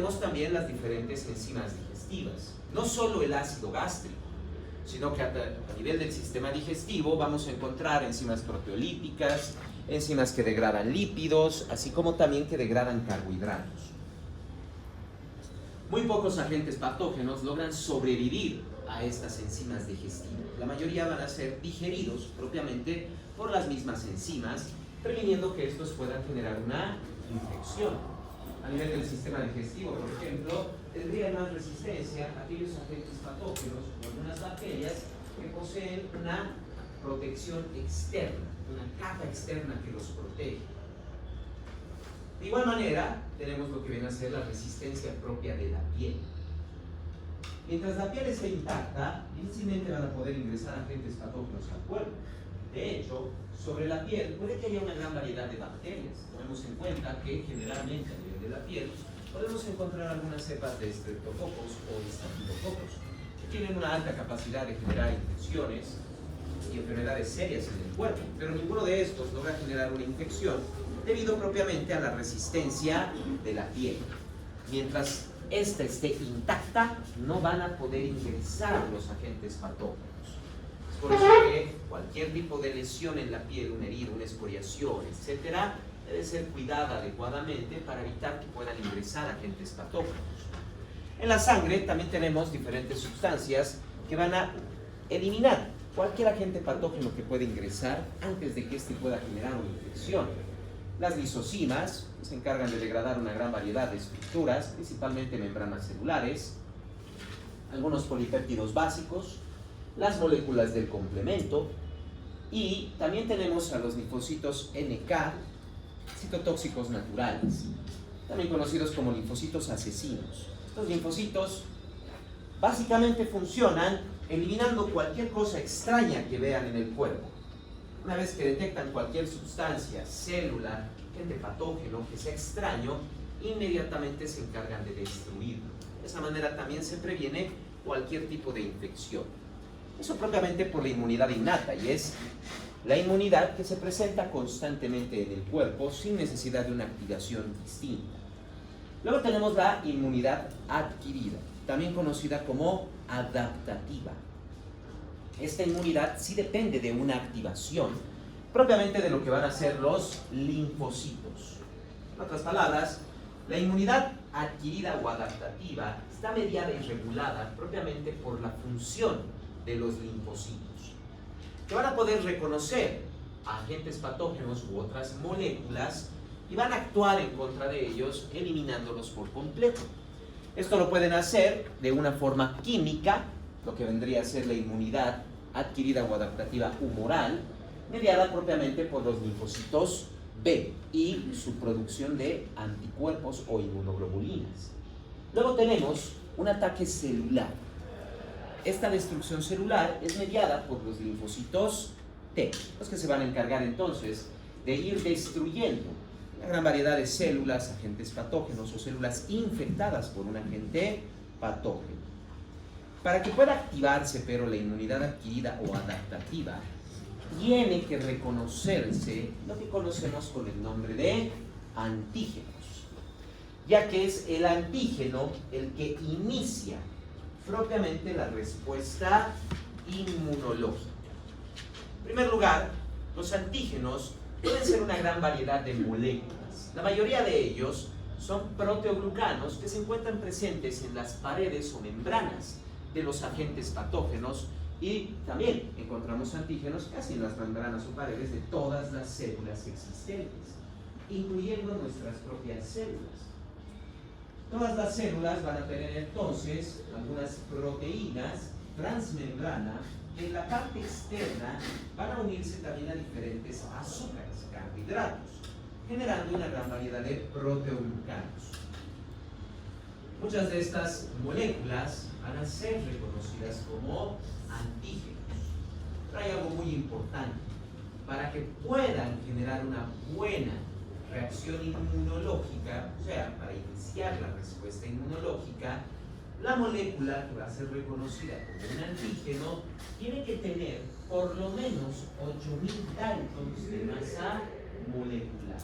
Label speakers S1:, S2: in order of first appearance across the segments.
S1: Tenemos también las diferentes enzimas digestivas, no solo el ácido gástrico, sino que a nivel del sistema digestivo vamos a encontrar enzimas proteolíticas, enzimas que degradan lípidos, así como también que degradan carbohidratos. Muy pocos agentes patógenos logran sobrevivir a estas enzimas digestivas. La mayoría van a ser digeridos propiamente por las mismas enzimas, previniendo que estos puedan generar una infección. A nivel del sistema digestivo, por ejemplo, tendrían más resistencia a aquellos agentes patógenos o algunas bacterias que poseen una protección externa, una capa externa que los protege. De igual manera, tenemos lo que viene a ser la resistencia propia de la piel. Mientras la piel esté intacta, difícilmente van a poder ingresar agentes patógenos al cuerpo. De hecho, sobre la piel puede que haya una gran variedad de bacterias. Tomemos en cuenta que generalmente a nivel de la piel podemos encontrar algunas cepas de estreptococos o estafilococos que tienen una alta capacidad de generar infecciones y enfermedades serias en el cuerpo, pero ninguno de estos logra generar una infección debido propiamente a la resistencia de la piel. Mientras esta esté intacta, no van a poder ingresar los agentes patógenos. Es por eso que cualquier tipo de lesión en la piel, una herida, una escoriación, etc., debe ser cuidada adecuadamente para evitar que puedan ingresar agentes patógenos. En la sangre también tenemos diferentes sustancias que van a eliminar cualquier agente patógeno que pueda ingresar antes de que éste pueda generar una infección. Las lisosimas se encargan de degradar una gran variedad de estructuras, principalmente membranas celulares, algunos polipéptidos básicos, las moléculas del complemento, y también tenemos a los linfocitos NK, citotóxicos naturales, también conocidos como linfocitos asesinos. Estos linfocitos básicamente funcionan eliminando cualquier cosa extraña que vean en el cuerpo. Una vez que detectan cualquier sustancia, célula, agente patógeno que sea extraño, inmediatamente se encargan de destruirlo. De esa manera también se previene cualquier tipo de infección. Eso propiamente por la inmunidad innata, y es la inmunidad que se presenta constantemente en el cuerpo sin necesidad de una activación distinta. Luego tenemos la inmunidad adquirida, también conocida como adaptativa. Esta inmunidad sí depende de una activación, propiamente de lo que van a ser los linfocitos. En otras palabras, la inmunidad adquirida o adaptativa está mediada y regulada propiamente por la función de los linfocitos, que van a poder reconocer agentes patógenos u otras moléculas y van a actuar en contra de ellos, eliminándolos por completo. Esto lo pueden hacer de una forma química, lo que vendría a ser la inmunidad adquirida o adaptativa humoral, mediada propiamente por los linfocitos B y su producción de anticuerpos o inmunoglobulinas. Luego tenemos un ataque celular. Esta destrucción celular es mediada por los linfocitos T, los que se van a encargar entonces de ir destruyendo una gran variedad de células, agentes patógenos o células infectadas por un agente patógeno. Para que pueda activarse, pero, la inmunidad adquirida o adaptativa, tiene que reconocerse lo que conocemos con el nombre de antígenos, ya que es el antígeno el que inicia propiamente la respuesta inmunológica. En primer lugar, los antígenos pueden ser una gran variedad de moléculas. La mayoría de ellos son proteoglucanos que se encuentran presentes en las paredes o membranas de los agentes patógenos, y también encontramos antígenos casi en las membranas o paredes de todas las células existentes, incluyendo nuestras propias células. Todas las células van a tener entonces algunas proteínas transmembrana que en la parte externa van a unirse también a diferentes azúcares, carbohidratos, generando una gran variedad de proteoglucanos. Muchas de estas moléculas van a ser reconocidas como antígenos. Pero hay algo muy importante. Para que puedan generar una buena reacción inmunológica, o sea, para iniciar la respuesta inmunológica, la molécula que va a ser reconocida como un antígeno tiene que tener por lo menos 8000 Daltons de masa molecular.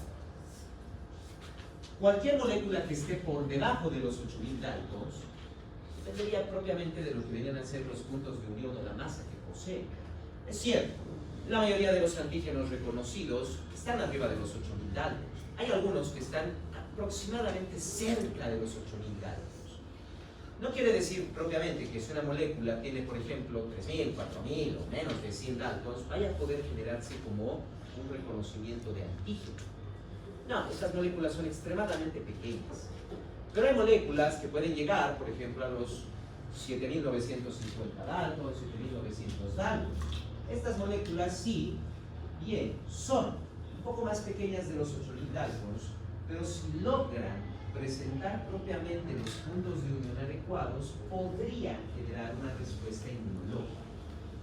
S1: Cualquier molécula que esté por debajo de los 8000 Daltons dependería propiamente de lo que venían a ser los puntos de unión o la masa que posee. Es cierto, la mayoría de los antígenos reconocidos están arriba de los 8000 Daltons. Hay algunos que están aproximadamente cerca de los 8000 Daltons. No quiere decir propiamente que si una molécula tiene, por ejemplo, 3000, 4000 o menos de 100 Daltons, vaya a poder generarse como un reconocimiento de antígeno. No, estas moléculas son extremadamente pequeñas. Pero hay moléculas que pueden llegar, por ejemplo, a los 7950 Daltons, 7900 Daltons. Estas moléculas sí, bien, son un poco más pequeñas de los 8000 Daltons, pero si logran presentar propiamente los puntos de unión adecuados, podrían generar una respuesta inmunológica.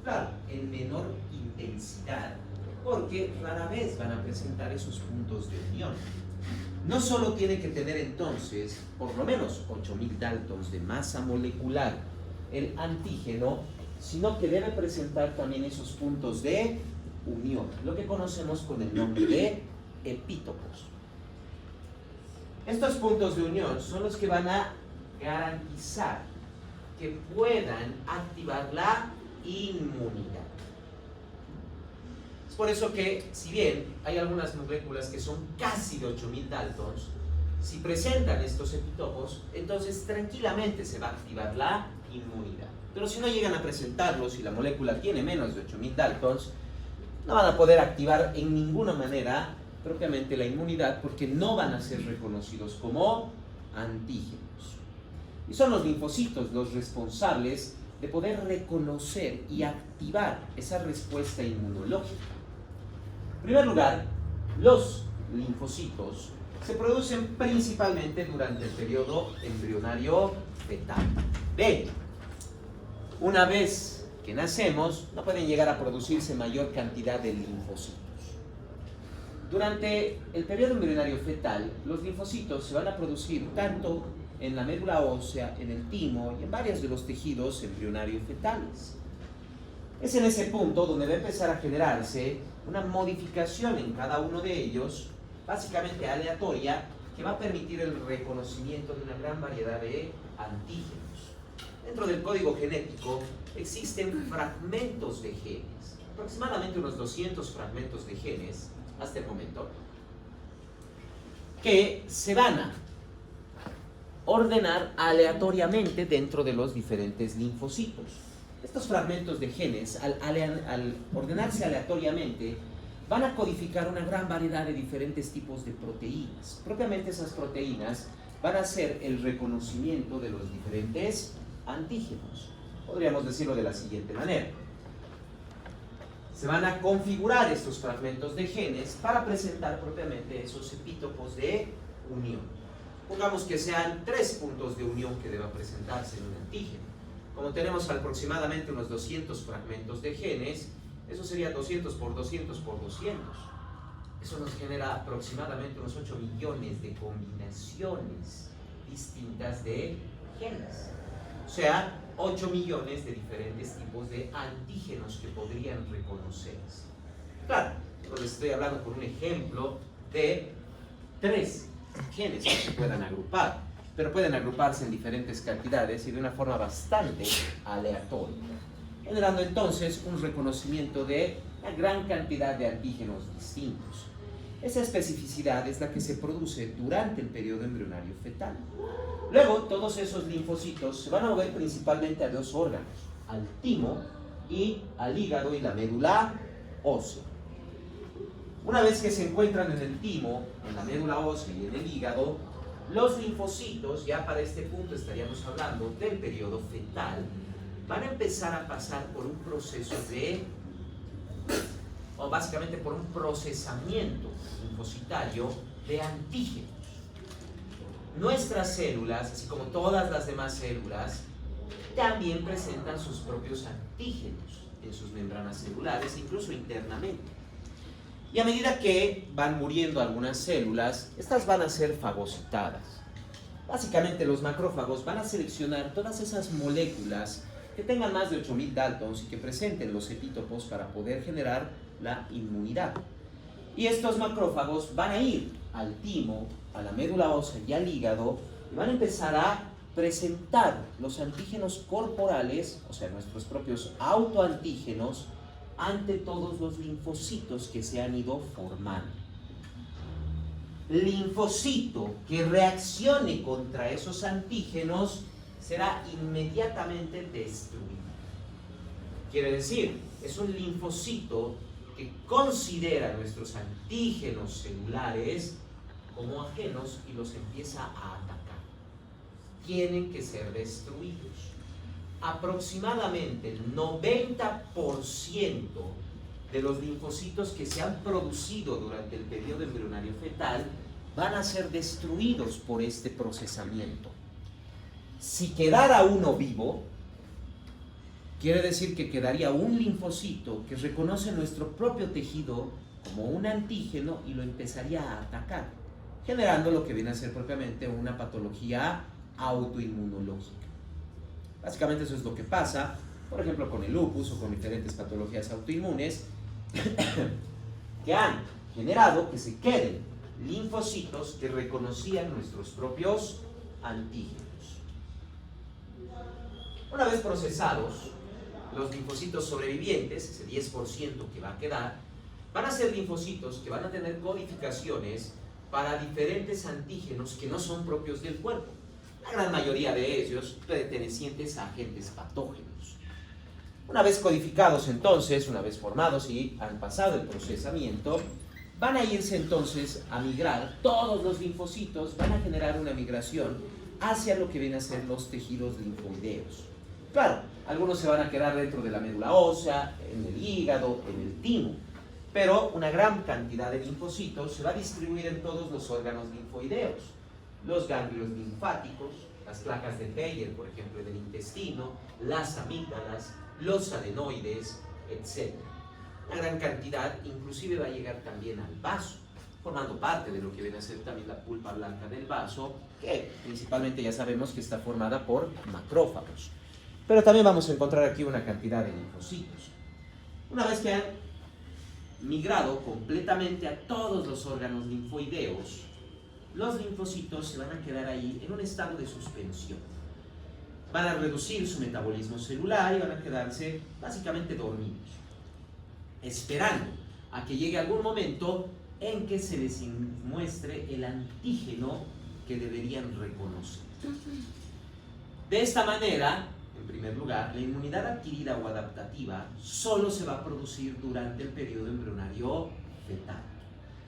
S1: Claro, en menor intensidad, porque rara vez van a presentar esos puntos de unión. No solo tiene que tener entonces por lo menos 8000 Daltons de masa molecular el antígeno, sino que debe presentar también esos puntos de unión, lo que conocemos con el nombre de epítopos. Estos puntos de unión son los que van a garantizar que puedan activar la inmunidad. Es por eso que, si bien hay algunas moléculas que son casi de 8000 Daltons, si presentan estos epítopos, entonces tranquilamente se va a activar la inmunidad. Pero si no llegan a presentarlos y la molécula tiene menos de 8000 Daltons, no van a poder activar en ninguna manera propiamente la inmunidad, porque no van a ser reconocidos como antígenos. Y son los linfocitos los responsables de poder reconocer y activar esa respuesta inmunológica. En primer lugar, los linfocitos se producen principalmente durante el periodo embrionario fetal. De una vez que nacemos, no pueden llegar a producirse mayor cantidad de linfocitos. Durante el periodo embrionario fetal, los linfocitos se van a producir tanto en la médula ósea, en el timo y en varios de los tejidos embrionarios fetales. Es en ese punto donde va a empezar a generarse una modificación en cada uno de ellos, básicamente aleatoria, que va a permitir el reconocimiento de una gran variedad de antígenos. Dentro del código genético existen fragmentos de genes, aproximadamente unos 200 fragmentos de genes hasta el momento, que se van a ordenar aleatoriamente dentro de los diferentes linfocitos. Estos fragmentos de genes, al ordenarse aleatoriamente, van a codificar una gran variedad de diferentes tipos de proteínas. Propiamente esas proteínas van a hacer el reconocimiento de los diferentes antígenos. Podríamos decirlo de la siguiente manera. Se van a configurar estos fragmentos de genes para presentar propiamente esos epítopos de unión. Pongamos que sean 3 puntos de unión que deba presentarse en un antígeno. Como tenemos aproximadamente unos 200 fragmentos de genes, eso sería 200 por 200 por 200. Eso nos genera aproximadamente unos 8 millones de combinaciones distintas de genes. O sea, 8 millones de diferentes tipos de antígenos que podrían reconocerse. Claro, les estoy hablando por un ejemplo de 3 genes que se puedan agrupar, pero pueden agruparse en diferentes cantidades y de una forma bastante aleatoria, generando entonces un reconocimiento de una gran cantidad de antígenos distintos. Esa especificidad es la que se produce durante el periodo embrionario fetal. Luego, todos esos linfocitos se van a mover principalmente a 2 órganos, al timo y al hígado y la médula ósea. Una vez que se encuentran en el timo, en la médula ósea y en el hígado, los linfocitos, ya para este punto estaríamos hablando del periodo fetal, van a empezar a pasar por un proceso o básicamente por un procesamiento linfocitario de antígenos. Nuestras células, así como todas las demás células, también presentan sus propios antígenos en sus membranas celulares, incluso internamente. Y a medida que van muriendo algunas células, estas van a ser fagocitadas. Básicamente los macrófagos van a seleccionar todas esas moléculas que tengan más de 8000 Daltons y que presenten los epítopos para poder generar la inmunidad. Y estos macrófagos van a ir al timo a la médula ósea y al hígado y van a empezar a presentar los antígenos corporales, o sea, nuestros propios autoantígenos, ante todos los linfocitos que se han ido formando. Linfocito que reaccione contra esos antígenos será inmediatamente destruido. Quiere decir, es un linfocito que considera nuestros antígenos celulares como ajenos y los empieza a atacar. Tienen que ser destruidos. Aproximadamente el 90% de los linfocitos que se han producido durante el periodo embrionario fetal van a ser destruidos por este procesamiento. Si quedara uno vivo, quiere decir que quedaría un linfocito que reconoce nuestro propio tejido como un antígeno y lo empezaría a atacar, generando lo que viene a ser propiamente una patología autoinmunológica. Básicamente eso es lo que pasa, por ejemplo, con el lupus o con diferentes patologías autoinmunes que han generado que se queden linfocitos que reconocían nuestros propios antígenos. Una vez procesados, los linfocitos sobrevivientes, ese 10% que va a quedar, van a ser linfocitos que van a tener codificaciones para diferentes antígenos que no son propios del cuerpo. La gran mayoría de ellos pertenecientes a agentes patógenos. Una vez codificados entonces, una vez formados y han pasado el procesamiento, van a irse entonces a migrar, todos los linfocitos van a generar una migración hacia lo que vienen a ser los tejidos linfoideos. Claro, algunos se van a quedar dentro de la médula ósea, en el hígado, en el timo, pero una gran cantidad de linfocitos se va a distribuir en todos los órganos linfoideos, los ganglios linfáticos, las placas de Peyer, por ejemplo, en el intestino, las amígdalas, los adenoides, etc. Una gran cantidad inclusive va a llegar también al vaso, formando parte de lo que viene a ser también la pulpa blanca del vaso, que principalmente ya sabemos que está formada por macrófagos. Pero también vamos a encontrar aquí una cantidad de linfocitos. Una vez que han migrado completamente a todos los órganos linfoideos, los linfocitos se van a quedar ahí en un estado de suspensión. Van a reducir su metabolismo celular y van a quedarse básicamente dormidos, esperando a que llegue algún momento en que se les muestre el antígeno que deberían reconocer. De esta manera, en primer lugar, la inmunidad adquirida o adaptativa solo se va a producir durante el periodo embrionario fetal.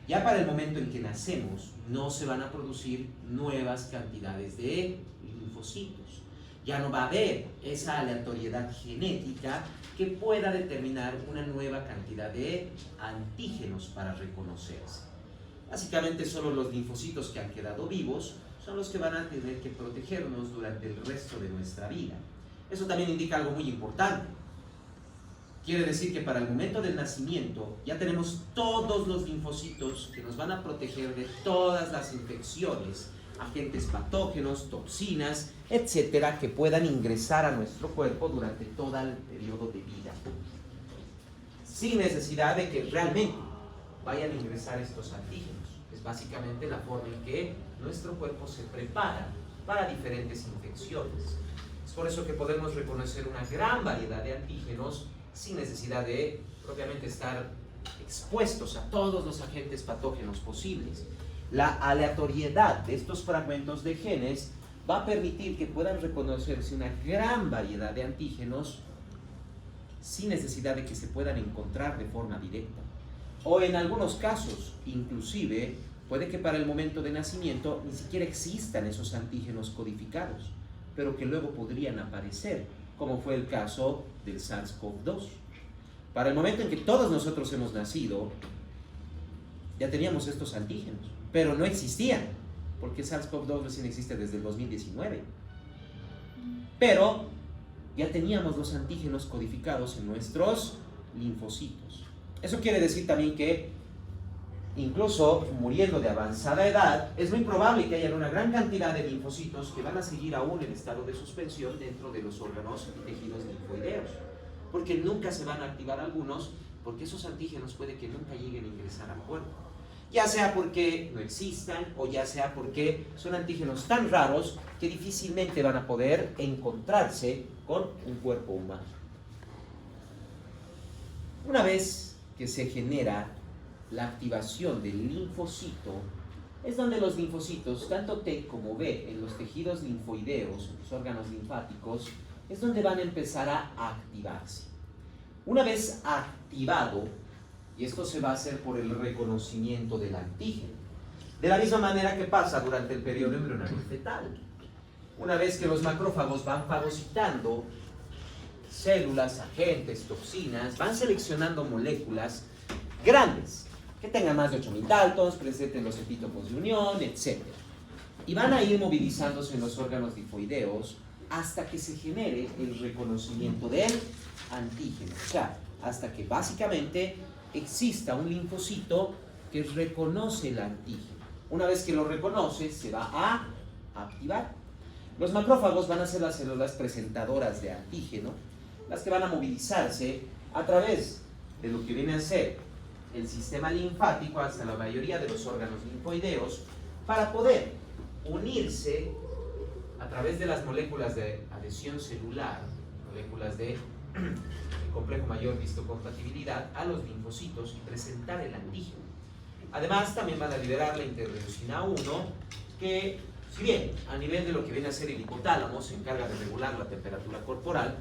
S1: Ya para el momento en que nacemos, no se van a producir nuevas cantidades de linfocitos. Ya no va a haber esa aleatoriedad genética que pueda determinar una nueva cantidad de antígenos para reconocerse. Básicamente solo los linfocitos que han quedado vivos son los que van a tener que protegernos durante el resto de nuestra vida. Eso también indica algo muy importante. Quiere decir que para el momento del nacimiento ya tenemos todos los linfocitos que nos van a proteger de todas las infecciones, agentes patógenos, toxinas, etcétera, que puedan ingresar a nuestro cuerpo durante todo el periodo de vida, sin necesidad de que realmente vayan a ingresar estos antígenos. Es básicamente la forma en que nuestro cuerpo se prepara para diferentes infecciones. Es por eso que podemos reconocer una gran variedad de antígenos sin necesidad de propiamente estar expuestos a todos los agentes patógenos posibles. La aleatoriedad de estos fragmentos de genes va a permitir que puedan reconocerse una gran variedad de antígenos sin necesidad de que se puedan encontrar de forma directa. O en algunos casos, inclusive, puede que para el momento de nacimiento ni siquiera existan esos antígenos codificados, pero que luego podrían aparecer, como fue el caso del SARS-CoV-2. Para el momento en que todos nosotros hemos nacido, ya teníamos estos antígenos, pero no existían, porque SARS-CoV-2 recién existe desde el 2019. Pero ya teníamos los antígenos codificados en nuestros linfocitos. Eso quiere decir también que, incluso muriendo de avanzada edad, es muy probable que haya una gran cantidad de linfocitos que van a seguir aún en estado de suspensión dentro de los órganos y tejidos linfoideos, porque nunca se van a activar algunos, porque esos antígenos puede que nunca lleguen a ingresar al cuerpo. ya sea porque no existan o ya sea porque son antígenos tan raros que difícilmente van a poder encontrarse con un cuerpo humano. Una vez que se genera la activación del linfocito, es donde los linfocitos, tanto T como B, en los tejidos linfoideos, los órganos linfáticos, es donde van a empezar a activarse. Una vez activado, y esto se va a hacer por el reconocimiento del antígeno, de la misma manera que pasa durante el periodo embrionario fetal. Una vez que los macrófagos van fagocitando células, agentes, toxinas, van seleccionando moléculas grandes, que tengan más de 8000 daltons, presenten los epítopos de unión, etc. Y van a ir movilizándose en los órganos linfoideos hasta que se genere el reconocimiento del antígeno. O sea, hasta que básicamente exista un linfocito que reconoce el antígeno. Una vez que lo reconoce, se va a activar. Los macrófagos van a ser las células presentadoras de antígeno, las que van a movilizarse a través de lo que viene a ser el sistema linfático hasta la mayoría de los órganos linfoideos para poder unirse a través de las moléculas de adhesión celular, moléculas de complejo mayor histocompatibilidad a los linfocitos y presentar el antígeno. Además, también van a liberar la interleucina 1, que si bien a nivel de lo que viene a ser el hipotálamo se encarga de regular la temperatura corporal,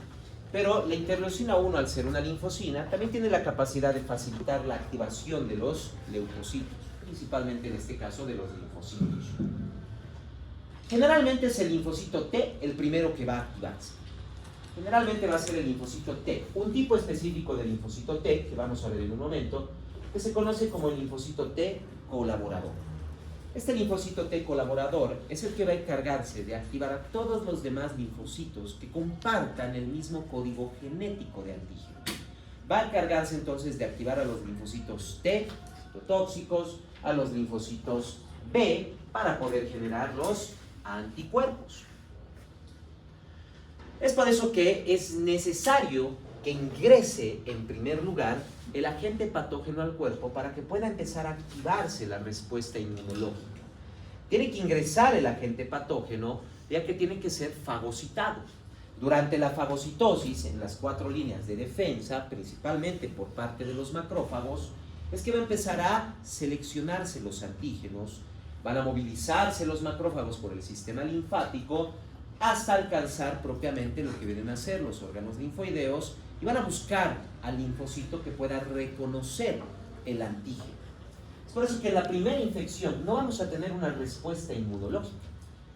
S1: pero la interleucina 1, al ser una linfocina, también tiene la capacidad de facilitar la activación de los leucocitos, principalmente en este caso de los linfocitos. Generalmente es el linfocito T el primero que va a activarse. Generalmente va a ser el linfocito T, un tipo específico de linfocito T, que vamos a ver en un momento, que se conoce como el linfocito T colaborador. Este linfocito T colaborador es el que va a encargarse de activar a todos los demás linfocitos que compartan el mismo código genético de antígeno. Va a encargarse entonces de activar a los linfocitos T, citotóxicos, a los linfocitos B, para poder generar los anticuerpos. Es por eso que es necesario que ingrese en primer lugar el agente patógeno al cuerpo para que pueda empezar a activarse la respuesta inmunológica. Tiene que ingresar el agente patógeno, ya que tiene que ser fagocitado. Durante la fagocitosis, en las 4 líneas de defensa, principalmente por parte de los macrófagos, es que va a empezar a seleccionarse los antígenos, van a movilizarse los macrófagos por el sistema linfático hasta alcanzar propiamente lo que vienen a ser los órganos linfoideos y van a buscar al linfocito que pueda reconocer el antígeno. Es por eso que en la primera infección no vamos a tener una respuesta inmunológica.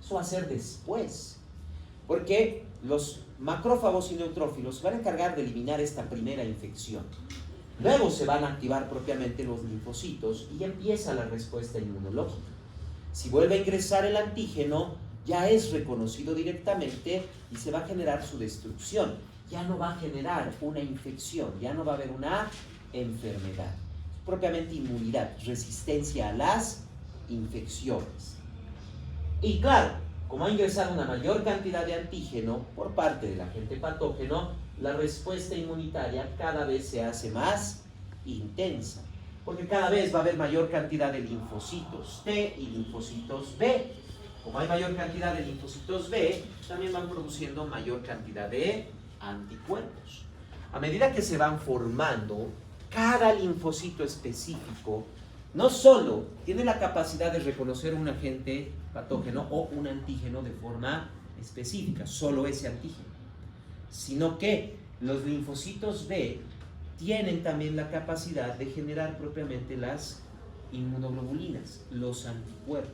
S1: Eso va a ser después, porque los macrófagos y neutrófilos van a encargar de eliminar esta primera infección. Luego se van a activar propiamente los linfocitos y ya empieza la respuesta inmunológica. Si vuelve a ingresar el antígeno, ya es reconocido directamente y se va a generar su destrucción. Ya no va a generar una infección, ya no va a haber una enfermedad. Propiamente inmunidad, resistencia a las infecciones. Y claro, como ha ingresado una mayor cantidad de antígeno por parte del agente patógeno, la respuesta inmunitaria cada vez se hace más intensa, porque cada vez va a haber mayor cantidad de linfocitos T y linfocitos B. Como hay mayor cantidad de linfocitos B, también van produciendo mayor cantidad de anticuerpos. A medida que se van formando, cada linfocito específico no solo tiene la capacidad de reconocer un agente patógeno o un antígeno de forma específica, solo ese antígeno, sino que los linfocitos B tienen también la capacidad de generar propiamente las inmunoglobulinas, los anticuerpos.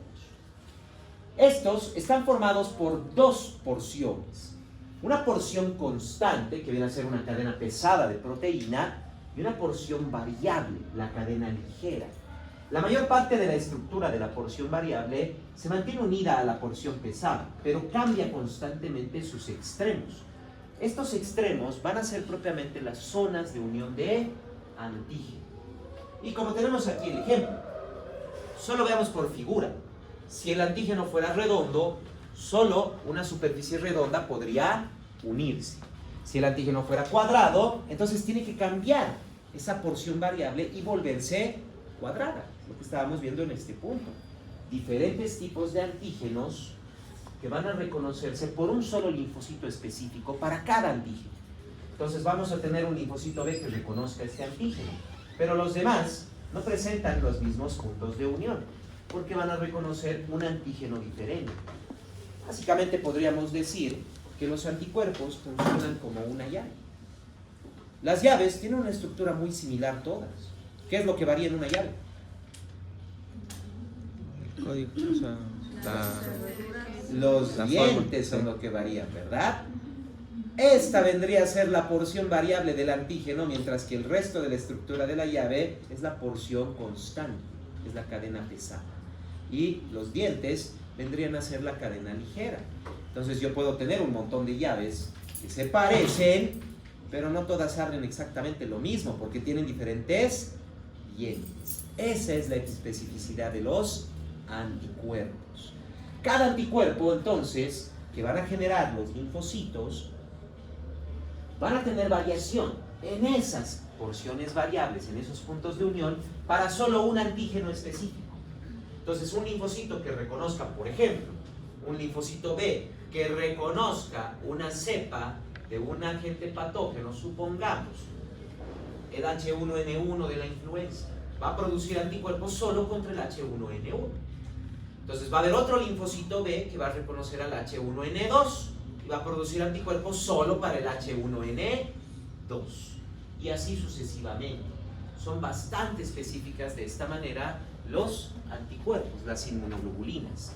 S1: Estos están formados por 2 porciones. Una porción constante, que viene a ser una cadena pesada de proteína, y una porción variable, la cadena ligera. La mayor parte de la estructura de la porción variable se mantiene unida a la porción pesada, pero cambia constantemente sus extremos. Estos extremos van a ser propiamente las zonas de unión de antígeno. Y como tenemos aquí el ejemplo, solo veamos por figura. Si el antígeno fuera redondo, solo una superficie redonda podría unirse. Si el antígeno fuera cuadrado, entonces tiene que cambiar esa porción variable y volverse cuadrada, lo que estábamos viendo en este punto. Diferentes tipos de antígenos que van a reconocerse por un solo linfocito específico para cada antígeno. Entonces vamos a tener un linfocito B que reconozca este antígeno, pero los demás no presentan los mismos puntos de unión, porque van a reconocer un antígeno diferente. Básicamente podríamos decir que los anticuerpos funcionan como una llave. Las llaves tienen una estructura muy similar todas. ¿Qué es lo que varía en una llave?
S2: El código, o sea,
S1: Los dientes son lo que varían, ¿verdad? Esta vendría a ser la porción variable del antígeno, mientras que el resto de la estructura de la llave es la porción constante, es la cadena pesada. Y los dientes vendrían a ser la cadena ligera. Entonces yo puedo tener un montón de llaves que se parecen, pero no todas abren exactamente lo mismo, porque tienen diferentes dientes. Esa es la especificidad de los anticuerpos. Cada anticuerpo, entonces, que van a generar los linfocitos, van a tener variación en esas porciones variables, en esos puntos de unión, para solo un antígeno específico. Entonces, un linfocito que reconozca, por ejemplo, un linfocito B que reconozca una cepa de un agente patógeno, supongamos, el H1N1 de la influenza, va a producir anticuerpos solo contra el H1N1. Entonces va a haber otro linfocito B que va a reconocer al H1N2 y va a producir anticuerpos solo para el H1N2. Y así sucesivamente. Son bastante específicas de esta manera los anticuerpos, las inmunoglobulinas.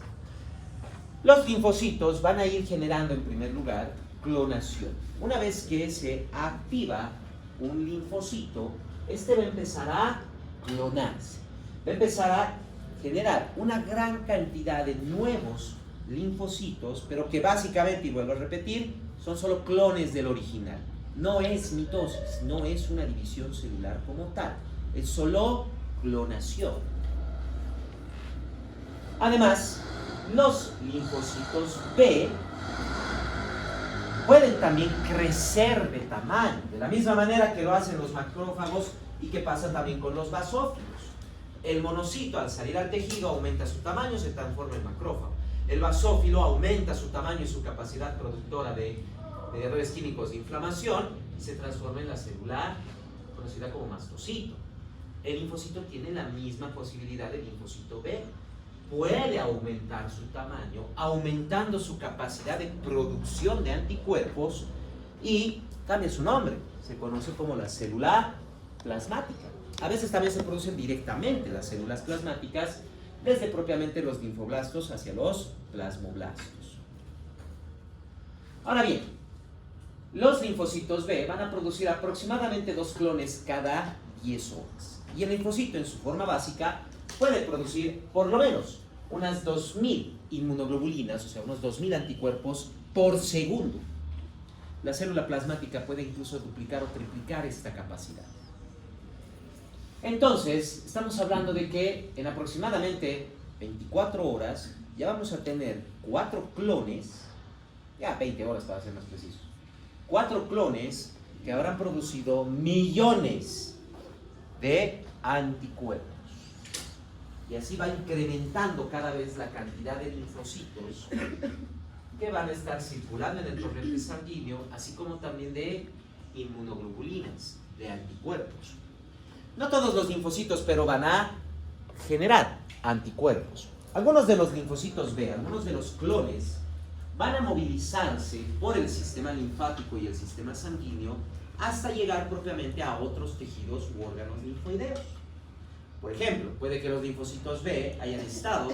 S1: Los linfocitos van a ir generando en primer lugar clonación. Una vez que se activa un linfocito, este va a empezar a clonarse. Va a empezar a generar una gran cantidad de nuevos linfocitos, pero que básicamente, y vuelvo a repetir, son solo clones del original. No es mitosis, no es una división celular como tal, es solo clonación. Además, los linfocitos B pueden también crecer de tamaño, de la misma manera que lo hacen los macrófagos y que pasa también con los basófilos. El monocito, al salir al tejido, aumenta su tamaño, se transforma en macrófago. El basófilo aumenta su tamaño y su capacidad productora de mediadores químicos de inflamación y se transforma en la célula conocida como mastocito. El linfocito tiene la misma posibilidad del linfocito B. Puede aumentar su tamaño, aumentando su capacidad de producción de anticuerpos y cambia su nombre. Se conoce como la célula plasmática. A veces también se producen directamente las células plasmáticas desde propiamente los linfoblastos hacia los plasmoblastos. Ahora bien, los linfocitos B van a producir aproximadamente 2 clones cada 10 horas. Y el linfocito en su forma básica puede producir por lo menos unas 2000 inmunoglobulinas, o sea, unos 2000 anticuerpos por segundo. La célula plasmática puede incluso duplicar o triplicar esta capacidad. Entonces, estamos hablando de que en aproximadamente 24 horas ya vamos a tener 4 clones, ya 20 horas para ser más precisos, 4 clones que habrán producido millones de anticuerpos. Y así va incrementando cada vez la cantidad de linfocitos que van a estar circulando en el torrente sanguíneo, así como también de inmunoglobulinas, de anticuerpos. No todos los linfocitos, pero van a generar anticuerpos. Algunos de los linfocitos B, algunos de los clones, van a movilizarse por el sistema linfático y el sistema sanguíneo hasta llegar propiamente a otros tejidos u órganos linfoideos. Por ejemplo, puede que los linfocitos B hayan estado,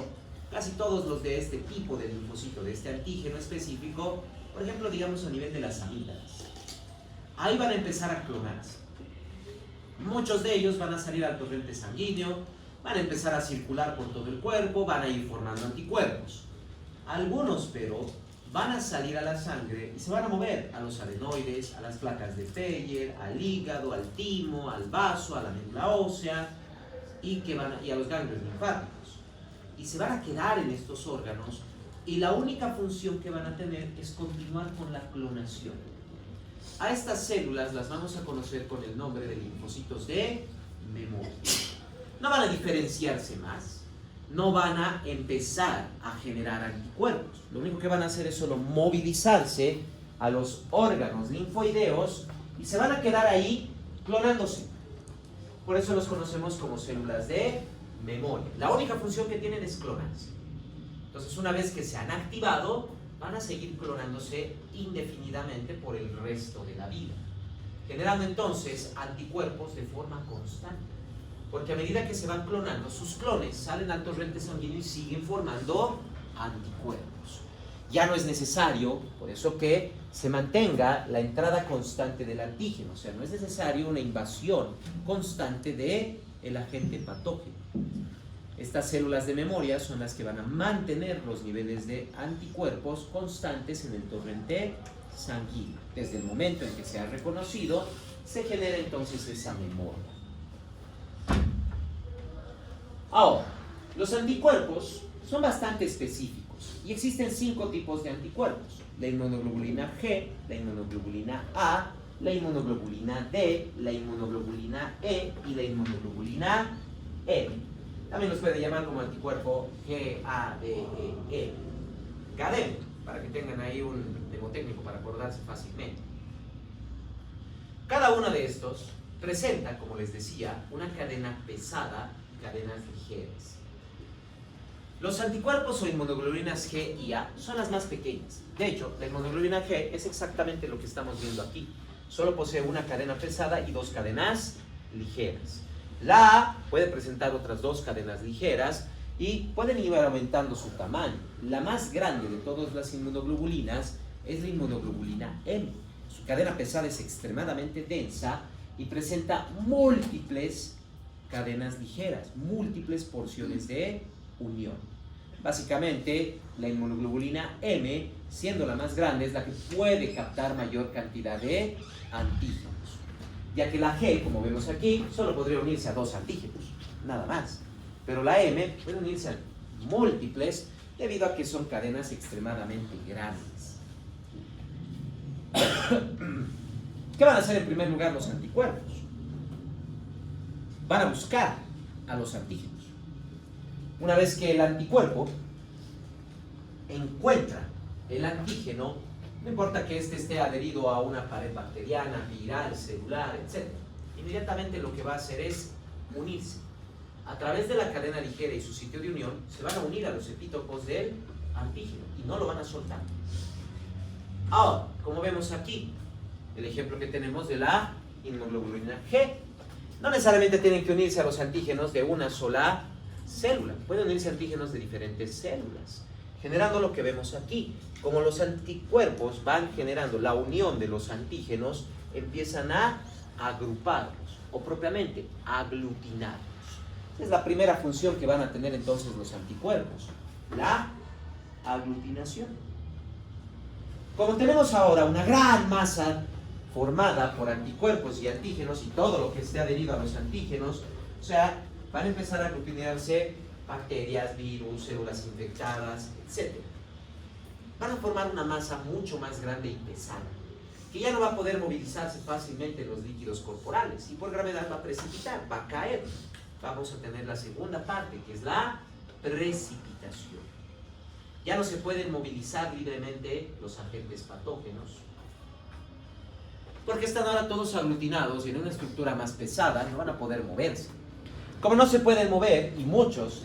S1: casi todos los de este tipo de linfocito, de este antígeno específico, por ejemplo, digamos a nivel de las amígdalas. Ahí van a empezar a clonarse. Muchos de ellos van a salir al torrente sanguíneo, van a empezar a circular por todo el cuerpo, van a ir formando anticuerpos. Algunos, pero, van a salir a la sangre y se van a mover a los adenoides, a las placas de Peyer, al hígado, al timo, al vaso, a la médula ósea y a los ganglios linfáticos. Y se van a quedar en estos órganos y la única función que van a tener es continuar con la clonación. A estas células las vamos a conocer con el nombre de linfocitos de memoria. no van a diferenciarse más, no van a empezar a generar anticuerpos. Lo único que van a hacer es solo movilizarse a los órganos linfoideos y se van a quedar ahí clonándose. Por eso los conocemos como células de memoria. La única función que tienen es clonarse. Entonces, una vez que se han activado, van a seguir clonándose indefinidamente por el resto de la vida, generando entonces anticuerpos de forma constante. Porque a medida que se van clonando, sus clones salen al torrente sanguíneo y siguen formando anticuerpos. Ya no es necesario, por eso que se mantenga la entrada constante del antígeno, o sea, no es necesario una invasión constante del agente patógeno. Estas células de memoria son las que van a mantener los niveles de anticuerpos constantes en el torrente sanguíneo. Desde el momento en que se ha reconocido, se genera entonces esa memoria. Ahora, los anticuerpos son bastante específicos y existen 5 tipos de anticuerpos: la inmunoglobulina G, la inmunoglobulina A, la inmunoglobulina D, la inmunoglobulina E y la inmunoglobulina M. También los puede llamar como anticuerpo GADEE, GADEM, para que tengan ahí un mnemotécnico para acordarse fácilmente. Cada uno de estos presenta, como les decía, una cadena pesada y cadenas ligeras. Los anticuerpos o inmunoglobulinas G y A son las más pequeñas. De hecho, la inmunoglobulina G es exactamente lo que estamos viendo aquí. Solo posee una cadena pesada y 2 cadenas ligeras. La A puede presentar otras 2 cadenas ligeras y pueden ir aumentando su tamaño. La más grande de todas las inmunoglobulinas es la inmunoglobulina M. Su cadena pesada es extremadamente densa y presenta múltiples cadenas ligeras, múltiples porciones de unión. Básicamente, la inmunoglobulina M, siendo la más grande, es la que puede captar mayor cantidad de antígenos, ya que la G, como vemos aquí, solo podría unirse a 2 antígenos, nada más. Pero la M puede unirse a múltiples debido a que son cadenas extremadamente grandes. ¿Qué van a hacer en primer lugar los anticuerpos? Van a buscar a los antígenos. Una vez que el anticuerpo encuentra el antígeno, no importa que éste esté adherido a una pared bacteriana, viral, celular, etc., inmediatamente lo que va a hacer es unirse. A través de la cadena ligera y su sitio de unión, se van a unir a los epítopos del antígeno y no lo van a soltar. Ahora, como vemos aquí, el ejemplo que tenemos de la inmunoglobulina G, no necesariamente tienen que unirse a los antígenos de una sola célula, pueden unirse a antígenos de diferentes células, generando lo que vemos aquí. Como los anticuerpos van generando la unión de los antígenos, empiezan a agruparlos, o propiamente aglutinarlos. Esa es la primera función que van a tener entonces los anticuerpos, la aglutinación. Como tenemos ahora una gran masa formada por anticuerpos y antígenos y todo lo que esté adherido a los antígenos, o sea, van a empezar a aglutinarse bacterias, virus, células infectadas, etc. Van a formar una masa mucho más grande y pesada, que ya no va a poder movilizarse fácilmente en los líquidos corporales y por gravedad va a precipitar, va a caer. Vamos a tener la segunda parte, que es la precipitación. Ya no se pueden movilizar libremente los agentes patógenos, porque están ahora todos aglutinados y en una estructura más pesada no van a poder moverse. Como no se pueden mover, y muchos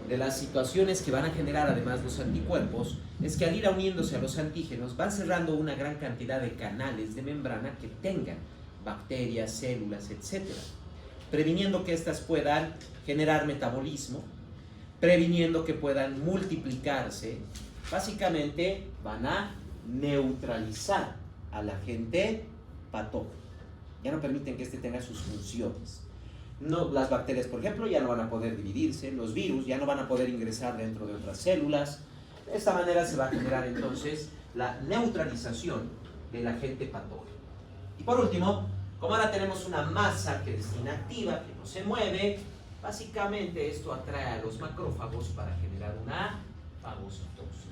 S1: de las situaciones que van a generar además los anticuerpos, es que al ir uniéndose a los antígenos van cerrando una gran cantidad de canales de membrana que tengan bacterias, células, etc., previniendo que éstas puedan generar metabolismo, previniendo que puedan multiplicarse. Básicamente van a neutralizar al agente patógeno. Ya no permiten que éste tenga sus funciones. No, las bacterias, por ejemplo, ya no van a poder dividirse, los virus ya no van a poder ingresar dentro de otras células. De esta manera se va a generar entonces la neutralización del agente patógeno. Y por último, como ahora tenemos una masa que es inactiva, que no se mueve, básicamente esto atrae a los macrófagos para generar una fagocitosis.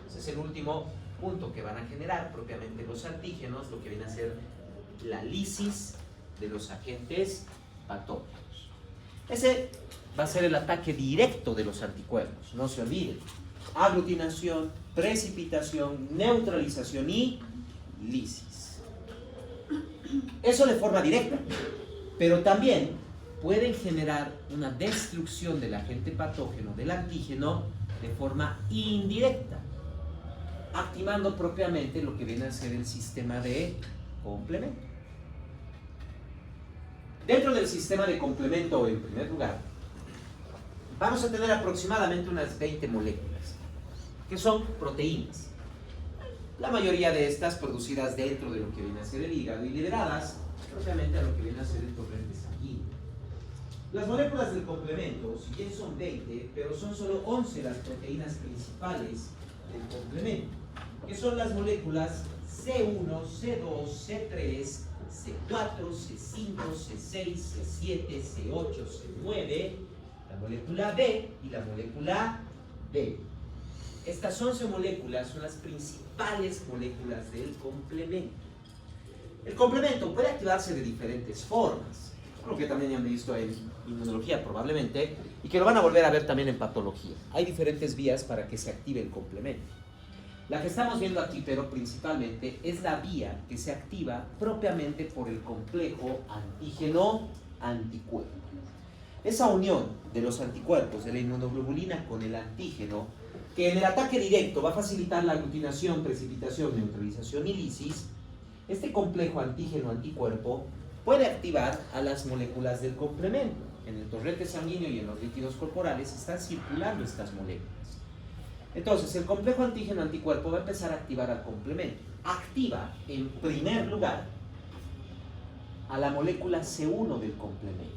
S1: Ese es el último punto que van a generar propiamente los antígenos, lo que viene a ser la lisis de los agentes patógenos. Ese va a ser el ataque directo de los anticuerpos, no se olviden. Aglutinación, precipitación, neutralización y lisis. Eso de forma directa, pero también pueden generar una destrucción del agente patógeno, del antígeno, de forma indirecta, activando propiamente lo que viene a ser el sistema de complemento. Dentro del sistema de complemento, en primer lugar, vamos a tener aproximadamente unas 20 moléculas, que son proteínas. La mayoría de estas producidas dentro de lo que viene a ser el hígado y lideradas propiamente a lo que viene a ser el torrente sanguíneo. Las moléculas del complemento, si bien son 20, pero son solo 11 las proteínas principales del complemento, que son las moléculas C1, C2, C3, C4, C5, C6, C7, C8, C9, la molécula B y la molécula D. Estas 11 moléculas son las principales moléculas del complemento. El complemento puede activarse de diferentes formas, lo que también han visto en inmunología probablemente, y que lo van a volver a ver también en patología. Hay diferentes vías para que se active el complemento. La que estamos viendo aquí, pero principalmente, es la vía que se activa propiamente por el complejo antígeno-anticuerpo. Esa unión de los anticuerpos de la inmunoglobulina con el antígeno, que en el ataque directo va a facilitar la aglutinación, precipitación, neutralización y lisis, este complejo antígeno-anticuerpo puede activar a las moléculas del complemento. En el torrente sanguíneo y en los líquidos corporales están circulando estas moléculas. Entonces, el complejo antígeno-anticuerpo va a empezar a activar al complemento. Activa, en primer lugar, a la molécula C1 del complemento.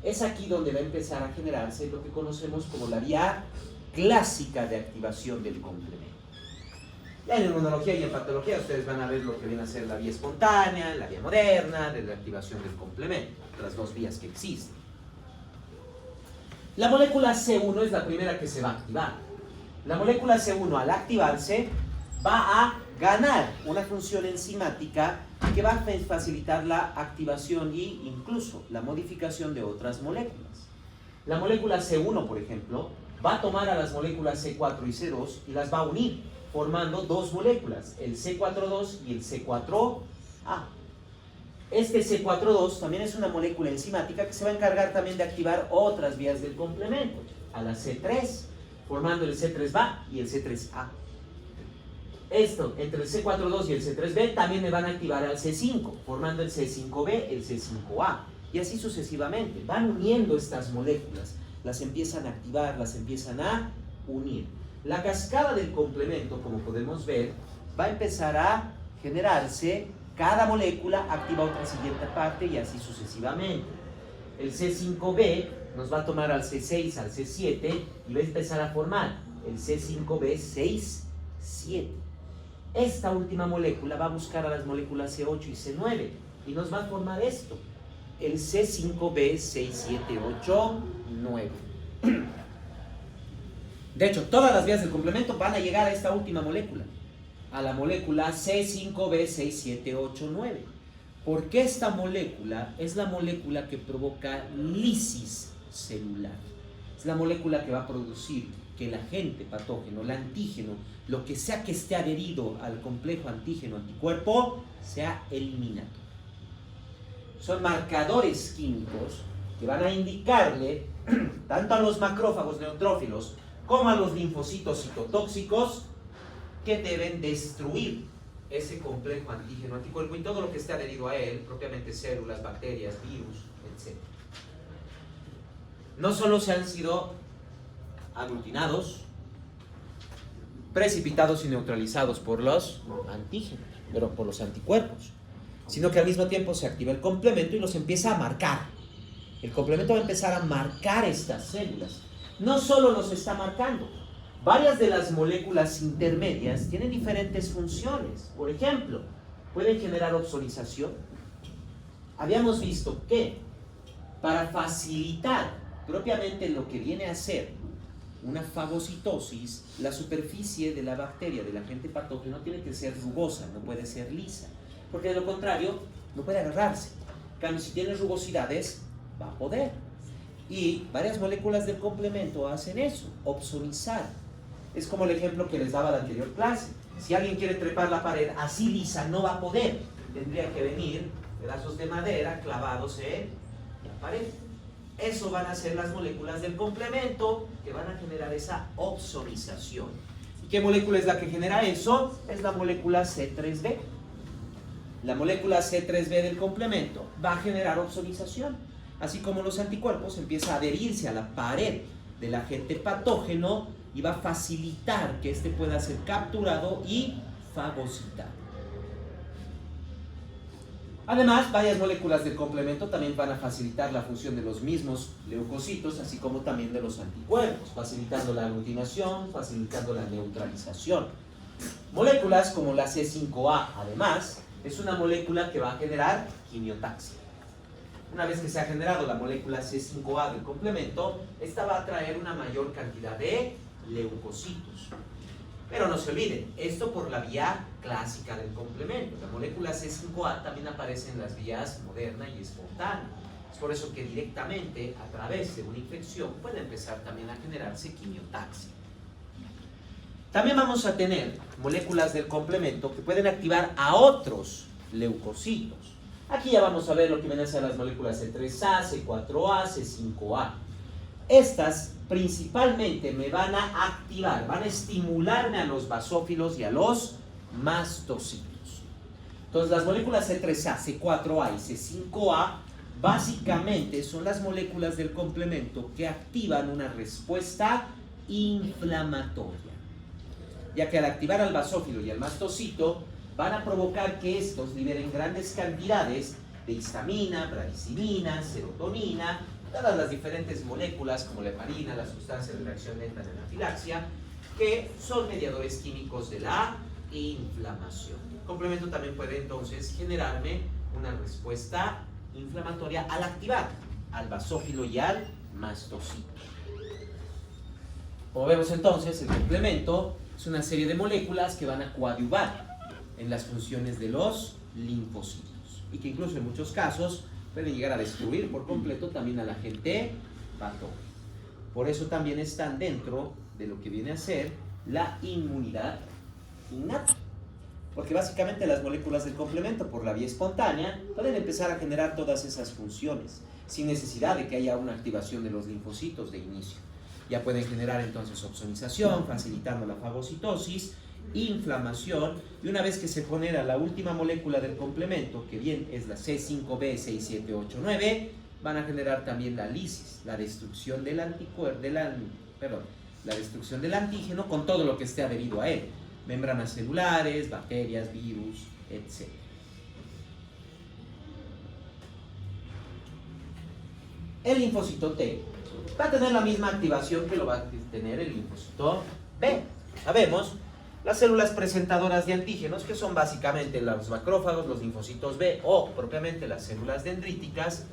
S1: Es aquí donde va a empezar a generarse lo que conocemos como la vía clásica de activación del complemento. Ya en inmunología y en patología ustedes van a ver lo que viene a ser la vía espontánea, la vía moderna, de la activación del complemento, las dos vías que existen. La molécula C1 es la primera que se va a activar. La molécula C1 al activarse va a ganar una función enzimática que va a facilitar la activación e incluso la modificación de otras moléculas. La molécula C1, por ejemplo, va a tomar a las moléculas C4 y C2 y las va a unir, formando dos moléculas, el C4,2 y el C4A. Este C4,2 también es una molécula enzimática que se va a encargar también de activar otras vías del complemento, a la C3, formando el C3A y el C3A. Esto, entre el C4,2 y el C3B, también me van a activar al C5, formando el C5B, el C5A, y así sucesivamente. Van uniendo estas moléculas, las empiezan a activar, las empiezan a unir. La cascada del complemento, como podemos ver, va a empezar a generarse, cada molécula activa otra siguiente parte y así sucesivamente. El C5B nos va a tomar al C6, al C7 y va a empezar a formar el C5B6,7. Esta última molécula va a buscar a las moléculas C8 y C9 y nos va a formar esto, el C5B6,7,8,9. De hecho, todas las vías del complemento van a llegar a esta última molécula, a la molécula C5B6,7,8,9. Porque esta molécula es la molécula que provoca lisis celular. Es la molécula que va a producir que el agente patógeno, el antígeno, lo que sea que esté adherido al complejo antígeno-anticuerpo, sea eliminado. Son marcadores químicos que van a indicarle tanto a los macrófagos neutrófilos como a los linfocitos citotóxicos que deben destruir ese complejo antígeno-anticuerpo y todo lo que esté adherido a él, propiamente células, bacterias, virus, etc. No solo se han sido aglutinados, precipitados y neutralizados por los antígenos, pero por los anticuerpos, sino que al mismo tiempo se activa el complemento y los empieza a marcar. El complemento va a empezar a marcar estas células. No solo los está marcando, varias de las moléculas intermedias tienen diferentes funciones. Por ejemplo, pueden generar ozonización. Habíamos visto que para facilitar propiamente lo que viene a ser una fagocitosis, la superficie de la bacteria, del agente patógeno, tiene que ser rugosa, no puede ser lisa, porque de lo contrario no puede agarrarse. En cambio, si tiene rugosidades, va a poder. Y varias moléculas del complemento hacen eso, opsonizar. Es como el ejemplo que les daba en la anterior clase. Si alguien quiere trepar la pared así lisa, no va a poder. Tendría que venir pedazos de madera clavados en la pared. Eso van a ser las moléculas del complemento que van a generar esa opsonización. ¿Y qué molécula es la que genera eso? Es la molécula C3b. La molécula C3b del complemento va a generar opsonización. Así como los anticuerpos, empieza a adherirse a la pared del agente patógeno y va a facilitar que éste pueda ser capturado y fagocitado. Además, varias moléculas del complemento también van a facilitar la función de los mismos leucocitos, así como también de los anticuerpos, facilitando la aglutinación, facilitando la neutralización. Moléculas como la C5a, además, es una molécula que va a generar quimiotaxia. Una vez que se ha generado la molécula C5a del complemento, esta va a traer una mayor cantidad de leucocitos. Pero no se olviden, esto por la vía clásica del complemento. La molécula C5a también aparece en las vías moderna y espontánea. Es por eso que directamente, a través de una infección, puede empezar también a generarse quimiotaxia. También vamos a tener moléculas del complemento que pueden activar a otros leucocitos. Aquí ya vamos a ver lo que vienen a ser las moléculas C3a, C4a, C5a. Estas principalmente me van a activar, van a estimularme a los basófilos y a los mastocitos. Entonces las moléculas C3a, C4a y C5a básicamente son las moléculas del complemento que activan una respuesta inflamatoria, ya que al activar al basófilo y al mastocito van a provocar que estos liberen grandes cantidades de histamina, bradicimina, serotonina, todas las diferentes moléculas como la heparina, la sustancia de reacción lenta de anafilaxia, que son mediadores químicos de la inflamación. El complemento también puede entonces generarme una respuesta inflamatoria al activar al basófilo y al mastocito. Como vemos entonces, el complemento es una serie de moléculas que van a coadyuvar en las funciones de los linfocitos y que incluso en muchos casos pueden llegar a destruir por completo también al agente patógeno. Por eso también están dentro de lo que viene a ser la inmunidad innata. Porque básicamente las moléculas del complemento por la vía espontánea pueden empezar a generar todas esas funciones sin necesidad de que haya una activación de los linfocitos de inicio. Ya pueden generar entonces opsonización, facilitando la fagocitosis, inflamación, y una vez que se genera la última molécula del complemento, que bien es la C5b6789, van a generar también la lisis, la destrucción del la destrucción del antígeno con todo lo que esté adherido a él, membranas celulares, bacterias, virus, etc. El linfocito T va a tener la misma activación que lo va a tener el linfocito B. Sabemos las células presentadoras de antígenos, que son básicamente los macrófagos, los linfocitos B o propiamente las células dendríticas,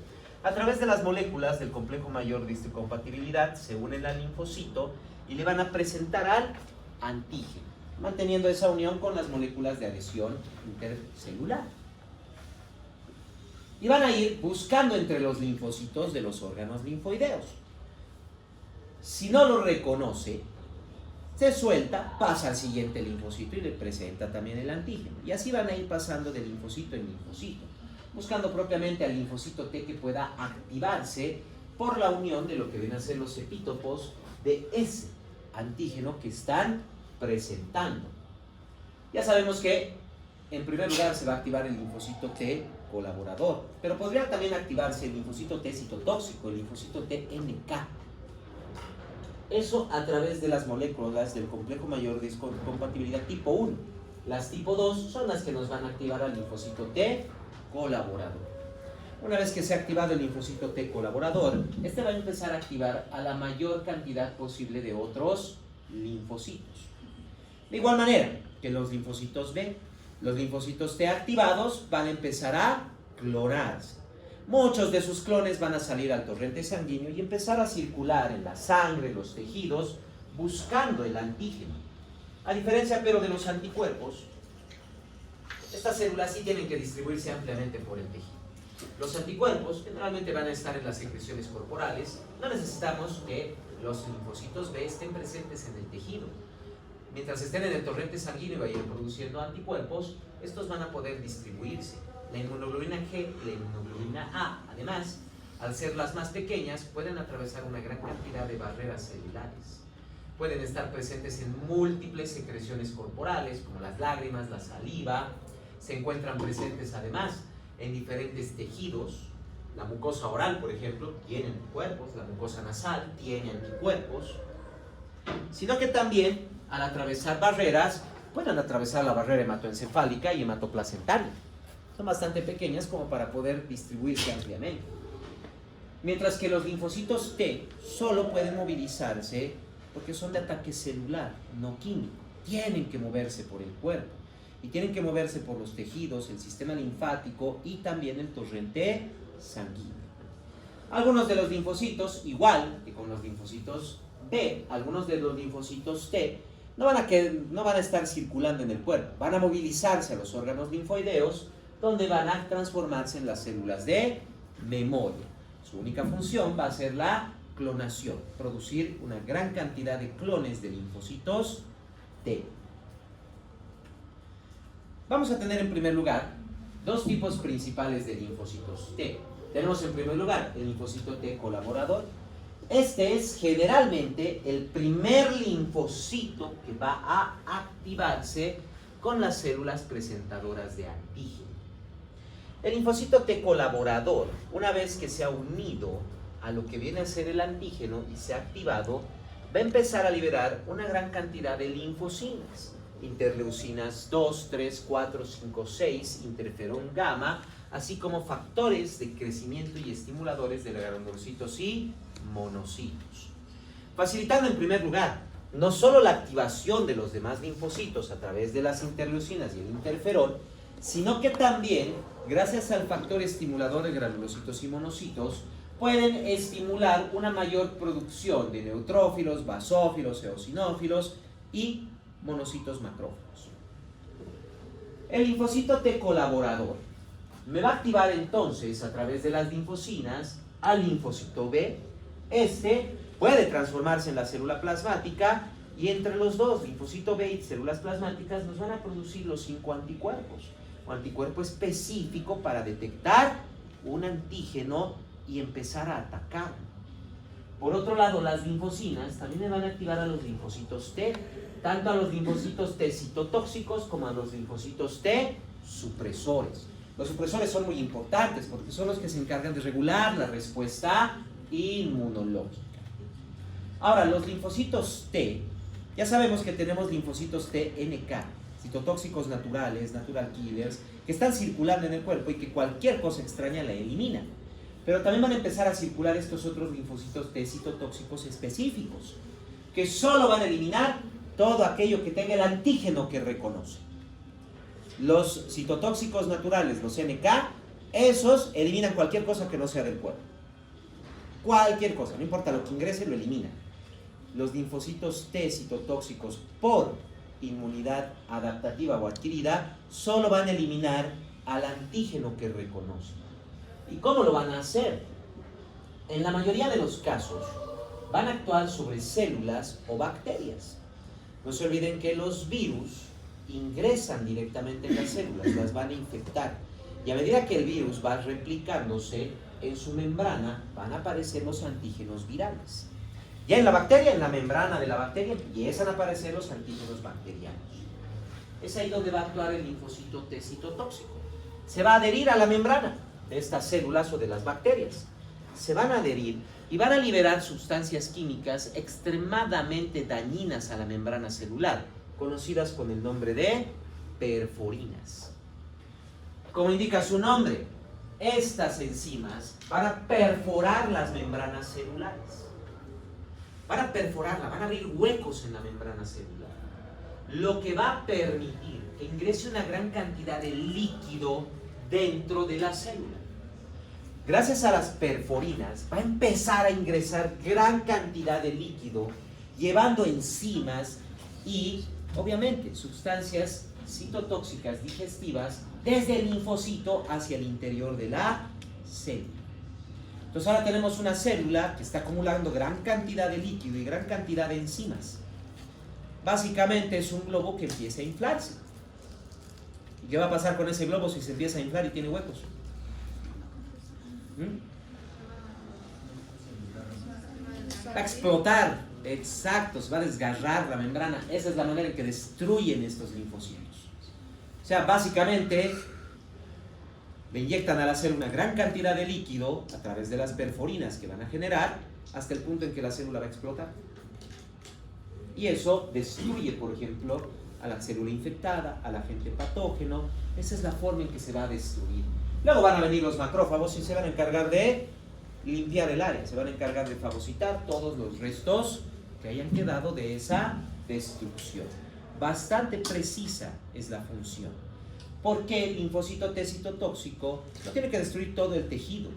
S1: a través de las moléculas del complejo mayor de histocompatibilidad se unen al linfocito y le van a presentar al antígeno, manteniendo esa unión con las moléculas de adhesión intercelular. Y van a ir buscando entre los linfocitos de los órganos linfoideos. Si no lo reconoce, se suelta, pasa al siguiente linfocito y le presenta también el antígeno. Y así van a ir pasando de linfocito en linfocito, buscando propiamente al linfocito T que pueda activarse por la unión de lo que vienen a ser los epítopos de ese antígeno que están presentando. Ya sabemos que en primer lugar se va a activar el linfocito T colaborador, pero podría también activarse el linfocito T citotóxico, el linfocito T NK. Eso a través de las moléculas del complejo mayor de histocompatibilidad tipo 1. Las tipo 2 son las que nos van a activar al linfocito T colaborador. Una vez que se ha activado el linfocito T colaborador, este va a empezar a activar a la mayor cantidad posible de otros linfocitos. De igual manera que los linfocitos B, los linfocitos T activados van a empezar a clonarse. Muchos de sus clones van a salir al torrente sanguíneo y empezar a circular en la sangre, los tejidos, buscando el antígeno. A diferencia pero de los anticuerpos, estas células sí tienen que distribuirse ampliamente por el tejido. Los anticuerpos generalmente van a estar en las secreciones corporales. No necesitamos que los linfocitos B estén presentes en el tejido. Mientras estén en el torrente sanguíneo y vayan produciendo anticuerpos, estos van a poder distribuirse. La inmunoglobulina G y la inmunoglobulina A, además, al ser las más pequeñas, pueden atravesar una gran cantidad de barreras celulares. Pueden estar presentes en múltiples secreciones corporales, como las lágrimas, la saliva. Se encuentran presentes además en diferentes tejidos. La mucosa oral, por ejemplo, tiene anticuerpos. La mucosa nasal tiene anticuerpos. Sino que también, al atravesar barreras, pueden atravesar la barrera hematoencefálica y hematoplacentaria. Son bastante pequeñas como para poder distribuirse ampliamente. Mientras que los linfocitos T solo pueden movilizarse porque son de ataque celular, no químico. Tienen que moverse por el cuerpo y tienen que moverse por los tejidos, el sistema linfático y también el torrente sanguíneo. Algunos de los linfocitos, igual que con los linfocitos B, algunos de los linfocitos T no van a estar circulando en el cuerpo, van a movilizarse a los órganos linfoideos, donde van a transformarse en las células de memoria. Su única función va a ser la clonación, producir una gran cantidad de clones de linfocitos T. Vamos a tener en primer lugar dos tipos principales de linfocitos T. Tenemos en primer lugar el linfocito T colaborador. Este es generalmente el primer linfocito que va a activarse con las células presentadoras de antígeno. El linfocito T colaborador, una vez que se ha unido a lo que viene a ser el antígeno y se ha activado, va a empezar a liberar una gran cantidad de linfocinas, interleucinas 2, 3, 4, 5, 6, interferón gamma, así como factores de crecimiento y estimuladores de granulocitos y monocitos, facilitando en primer lugar no solo la activación de los demás linfocitos a través de las interleucinas y el interferón, sino que también, gracias al factor estimulador de granulocitos y monocitos, pueden estimular una mayor producción de neutrófilos, basófilos, eosinófilos y monocitos macrófagos. El linfocito T colaborador me va a activar entonces a través de las linfocinas al linfocito B. Este puede transformarse en la célula plasmática y entre los dos, linfocito B y células plasmáticas, nos van a producir los 5 anticuerpos. Un anticuerpo específico para detectar un antígeno y empezar a atacarlo. Por otro lado, las linfocinas también me van a activar a los linfocitos T, tanto a los linfocitos T citotóxicos como a los linfocitos T supresores. Los supresores son muy importantes porque son los que se encargan de regular la respuesta inmunológica. Ahora, los linfocitos T, ya sabemos que tenemos linfocitos T NK, citotóxicos naturales, natural killers, que están circulando en el cuerpo y que cualquier cosa extraña la elimina. Pero también van a empezar a circular estos otros linfocitos T citotóxicos específicos, que solo van a eliminar todo aquello que tenga el antígeno que reconoce. Los citotóxicos naturales, los NK, esos eliminan cualquier cosa que no sea del cuerpo. Cualquier cosa, no importa lo que ingrese, lo elimina. Los linfocitos T citotóxicos por inmunidad adaptativa o adquirida solo van a eliminar al antígeno que reconocen. ¿Y cómo lo van a hacer? En la mayoría de los casos van a actuar sobre células o bacterias. No se olviden que los virus ingresan directamente en las células, las van a infectar. Y a medida que el virus va replicándose en su membrana, van a aparecer los antígenos virales. Ya en la bacteria, en la membrana de la bacteria, empiezan a aparecer los antígenos bacterianos. Es ahí donde va a actuar el linfocito T citotóxico. Se va a adherir a la membrana de estas células o de las bacterias. Se van a adherir y van a liberar sustancias químicas extremadamente dañinas a la membrana celular, conocidas con el nombre de perforinas. Como indica su nombre, estas enzimas van a perforar las membranas celulares. Van a perforarla, van a abrir huecos en la membrana celular, lo que va a permitir que ingrese una gran cantidad de líquido dentro de la célula. Gracias a las perforinas va a empezar a ingresar gran cantidad de líquido, llevando enzimas y, obviamente, sustancias citotóxicas digestivas desde el linfocito hacia el interior de la célula. Entonces ahora tenemos una célula que está acumulando gran cantidad de líquido y gran cantidad de enzimas. Básicamente es un globo que empieza a inflarse. ¿Y qué va a pasar con ese globo si se empieza a inflar y tiene huecos? Va a explotar. Exacto, se va a desgarrar la membrana. Esa es la manera en que destruyen estos linfocitos. O sea, básicamente le inyectan a la célula una gran cantidad de líquido a través de las perforinas que van a generar hasta el punto en que la célula va a explotar. Y eso destruye, por ejemplo, a la célula infectada, al agente patógeno. Esa es la forma en que se va a destruir. Luego van a venir los macrófagos y se van a encargar de limpiar el área, se van a encargar de fagocitar todos los restos que hayan quedado de esa destrucción. Bastante precisa es la función. Porque el linfocito T citotóxico no tiene que destruir todo el tejido.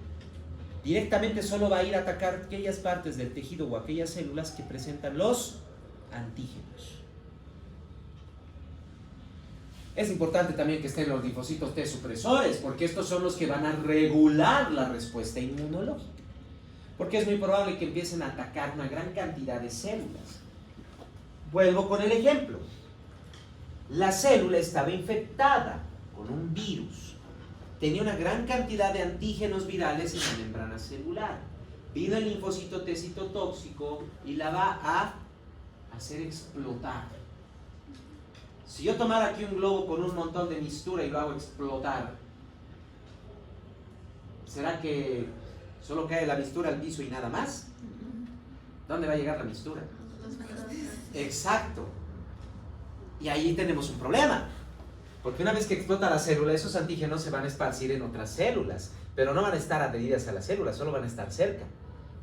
S1: Directamente solo va a ir a atacar aquellas partes del tejido o aquellas células que presentan los antígenos. Es importante también que estén los linfocitos T supresores, porque estos son los que van a regular la respuesta inmunológica. Porque es muy probable que empiecen a atacar una gran cantidad de células. Vuelvo con el ejemplo. La célula estaba infectada con un virus. Tenía una gran cantidad de antígenos virales en la membrana celular. Vino el linfocito T citotóxico y la va a hacer explotar. Si yo tomara aquí un globo con un montón de mistura y lo hago explotar, ¿será que solo cae la mistura al piso y nada más? ¿Dónde va a llegar la mistura? Exacto. Y ahí tenemos un problema. Porque una vez que explota la célula, esos antígenos se van a esparcir en otras células, pero no van a estar adheridas a la célula, solo van a estar cerca.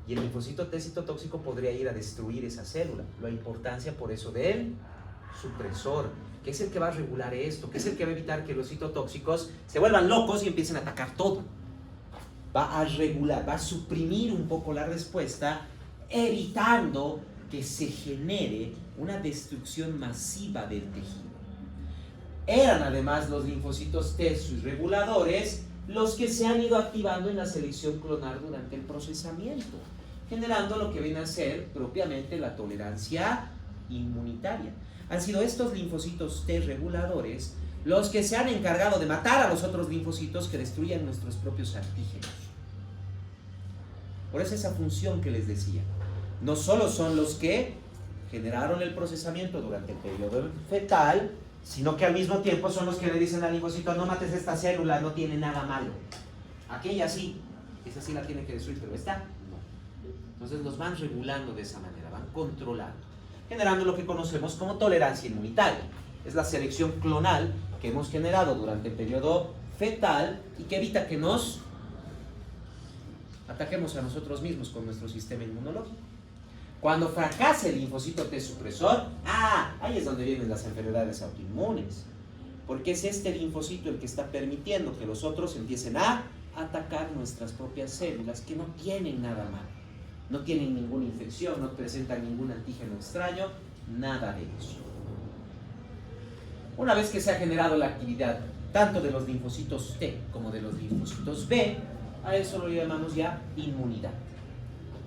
S1: Y el linfocito T citotóxico podría ir a destruir esa célula. La importancia por eso del supresor, que es el que va a regular esto, que es el que va a evitar que los citotóxicos se vuelvan locos y empiecen a atacar todo. Va a regular, va a suprimir un poco la respuesta, evitando que se genere una destrucción masiva del tejido. Eran además los linfocitos T reguladores los que se han ido activando en la selección clonal durante el procesamiento, generando lo que viene a ser propiamente la tolerancia inmunitaria. Han sido estos linfocitos T reguladores los que se han encargado de matar a los otros linfocitos que destruyan nuestros propios antígenos. Por eso esa función que les decía, no solo son los que generaron el procesamiento durante el periodo fetal, sino que al mismo tiempo son los que le dicen al linfocito: no mates esta célula, no tiene nada malo. Aquella sí, esa sí la tiene que destruir, pero esta no. Entonces los van regulando de esa manera, van controlando, generando lo que conocemos como tolerancia inmunitaria. Es la selección clonal que hemos generado durante el periodo fetal y que evita que nos ataquemos a nosotros mismos con nuestro sistema inmunológico. Cuando fracasa el linfocito T supresor, ahí es donde vienen las enfermedades autoinmunes. Porque es este linfocito el que está permitiendo que los otros empiecen a atacar nuestras propias células que no tienen nada malo. No tienen ninguna infección, no presentan ningún antígeno extraño, nada de eso. Una vez que se ha generado la actividad tanto de los linfocitos T como de los linfocitos B, a eso lo llamamos ya inmunidad.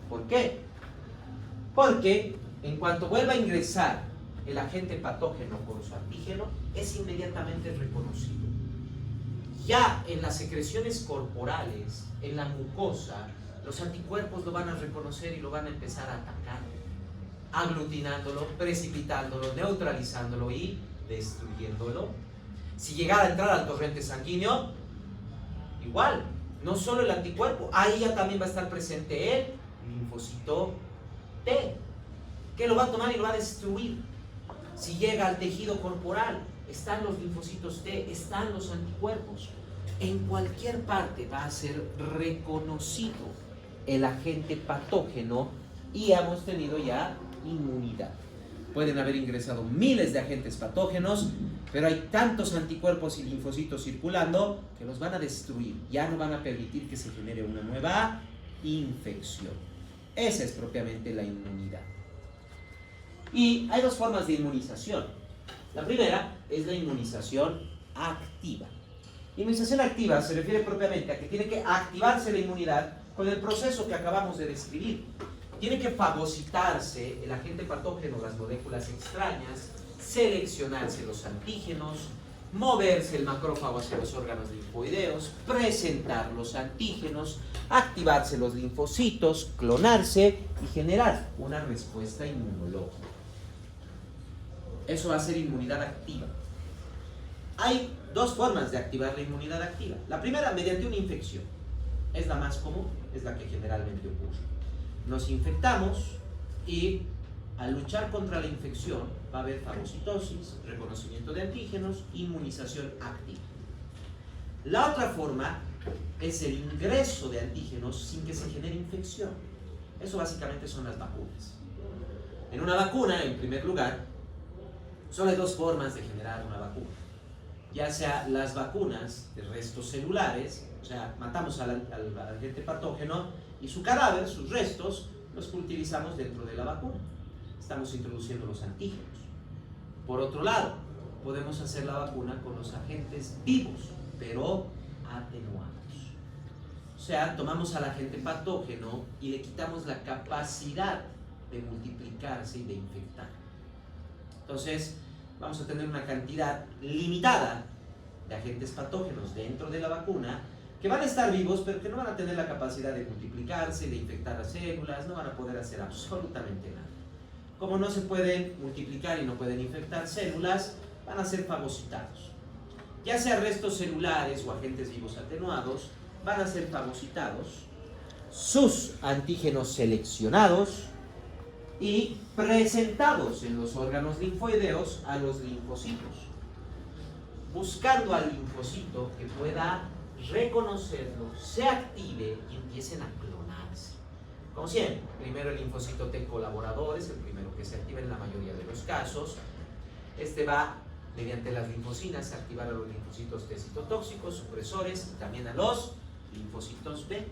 S1: ¿Por qué? Porque en cuanto vuelva a ingresar el agente patógeno con su antígeno, es inmediatamente reconocido. Ya en las secreciones corporales, en la mucosa, los anticuerpos lo van a reconocer y lo van a empezar a atacar, aglutinándolo, precipitándolo, neutralizándolo y destruyéndolo. Si llegara a entrar al torrente sanguíneo, igual, no solo el anticuerpo, ahí ya también va a estar presente el linfocito T, que lo va a tomar y lo va a destruir. Si llega al tejido corporal, están los linfocitos T, están los anticuerpos. En cualquier parte va a ser reconocido el agente patógeno y hemos tenido ya inmunidad. Pueden haber ingresado miles de agentes patógenos, pero hay tantos anticuerpos y linfocitos circulando que los van a destruir. Ya no van a permitir que se genere una nueva infección. Esa es propiamente la inmunidad. Y hay dos formas de inmunización. La primera es la inmunización activa. Inmunización activa se refiere propiamente a que tiene que activarse la inmunidad con el proceso que acabamos de describir. Tiene que fagocitarse el agente patógeno, las moléculas extrañas, seleccionarse los antígenos, moverse el macrófago hacia los órganos linfoideos, presentar los antígenos, activarse los linfocitos, clonarse y generar una respuesta inmunológica. Eso va a ser inmunidad activa. Hay dos formas de activar la inmunidad activa. La primera, mediante una infección. Es la más común, es la que generalmente ocurre. Nos infectamos y al luchar contra la infección va a haber fagocitosis, reconocimiento de antígenos, inmunización activa. La otra forma es el ingreso de antígenos sin que se genere infección. Eso básicamente son las vacunas. En una vacuna, en primer lugar, solo hay dos formas de generar una vacuna. Ya sea las vacunas de restos celulares, o sea, matamos al agente patógeno y su cadáver, sus restos, los utilizamos dentro de la vacuna. Estamos introduciendo los antígenos. Por otro lado, podemos hacer la vacuna con los agentes vivos, pero atenuados. O sea, tomamos al agente patógeno y le quitamos la capacidad de multiplicarse y de infectar. Entonces, vamos a tener una cantidad limitada de agentes patógenos dentro de la vacuna que van a estar vivos, pero que no van a tener la capacidad de multiplicarse, de infectar a células, no van a poder hacer absolutamente nada. Como no se pueden multiplicar y no pueden infectar células, van a ser fagocitados. Ya sea restos celulares o agentes vivos atenuados, van a ser fagocitados, sus antígenos seleccionados y presentados en los órganos linfoideos a los linfocitos, buscando al linfocito que pueda reconocerlo, se active y empiecen a clonarse. Como siempre, primero el linfocito T colaborador es el primero que se activa en la mayoría de los casos. Este va, mediante las linfocinas, a activar a los linfocitos T citotóxicos, supresores, y también a los linfocitos B.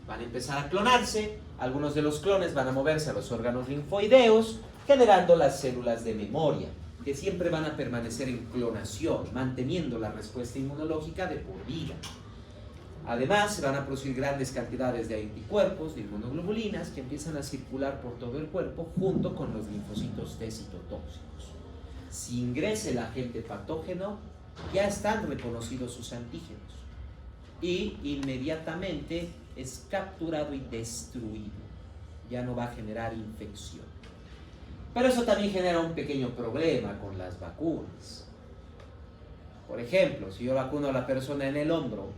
S1: Van a empezar a clonarse, algunos de los clones van a moverse a los órganos linfoideos, generando las células de memoria, que siempre van a permanecer en clonación, manteniendo la respuesta inmunológica de por vida. Además, se van a producir grandes cantidades de anticuerpos, de inmunoglobulinas, que empiezan a circular por todo el cuerpo junto con los linfocitos T citotóxicos. Si ingresa el agente patógeno, ya están reconocidos sus antígenos y inmediatamente es capturado y destruido. Ya no va a generar infección. Pero eso también genera un pequeño problema con las vacunas. Por ejemplo, si yo vacuno a la persona en el hombro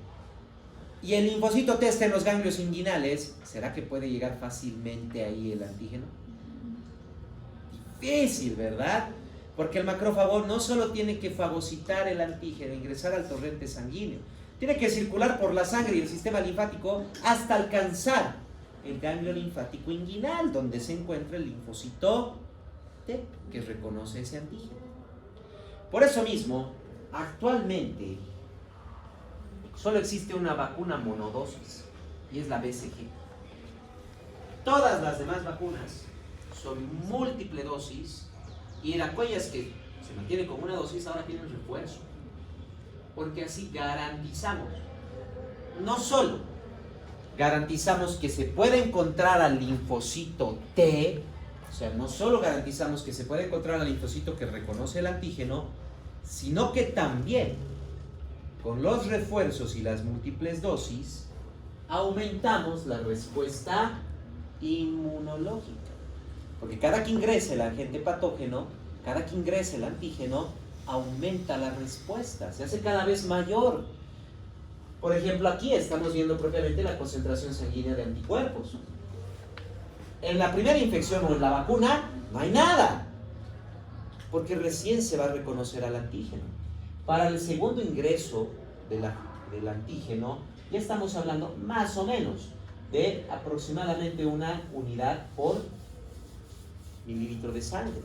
S1: y el linfocito T está en los ganglios inguinales, ¿será que puede llegar fácilmente ahí el antígeno? Difícil, ¿verdad? Porque el macrófago no solo tiene que fagocitar el antígeno, ingresar al torrente sanguíneo, tiene que circular por la sangre y el sistema linfático hasta alcanzar el ganglio linfático inguinal, donde se encuentra el linfocito T, que reconoce ese antígeno. Por eso mismo, actualmente, solo existe una vacuna monodosis, y es la BCG. Todas las demás vacunas son múltiple dosis, y en aquellas que se mantienen con una dosis, ahora tienen refuerzo. Porque así garantizamos, no solo garantizamos que se puede encontrar al linfocito T, o sea, no solo garantizamos que se puede encontrar al linfocito que reconoce el antígeno, sino que también, con los refuerzos y las múltiples dosis, aumentamos la respuesta inmunológica. Porque cada que ingresa el agente patógeno, cada que ingresa el antígeno, aumenta la respuesta, se hace cada vez mayor. Por ejemplo, aquí estamos viendo propiamente la concentración sanguínea de anticuerpos. En la primera infección o en la vacuna no hay nada, porque recién se va a reconocer al antígeno. Para el segundo ingreso del antígeno, ya estamos hablando más o menos de aproximadamente una unidad por mililitro de sangre.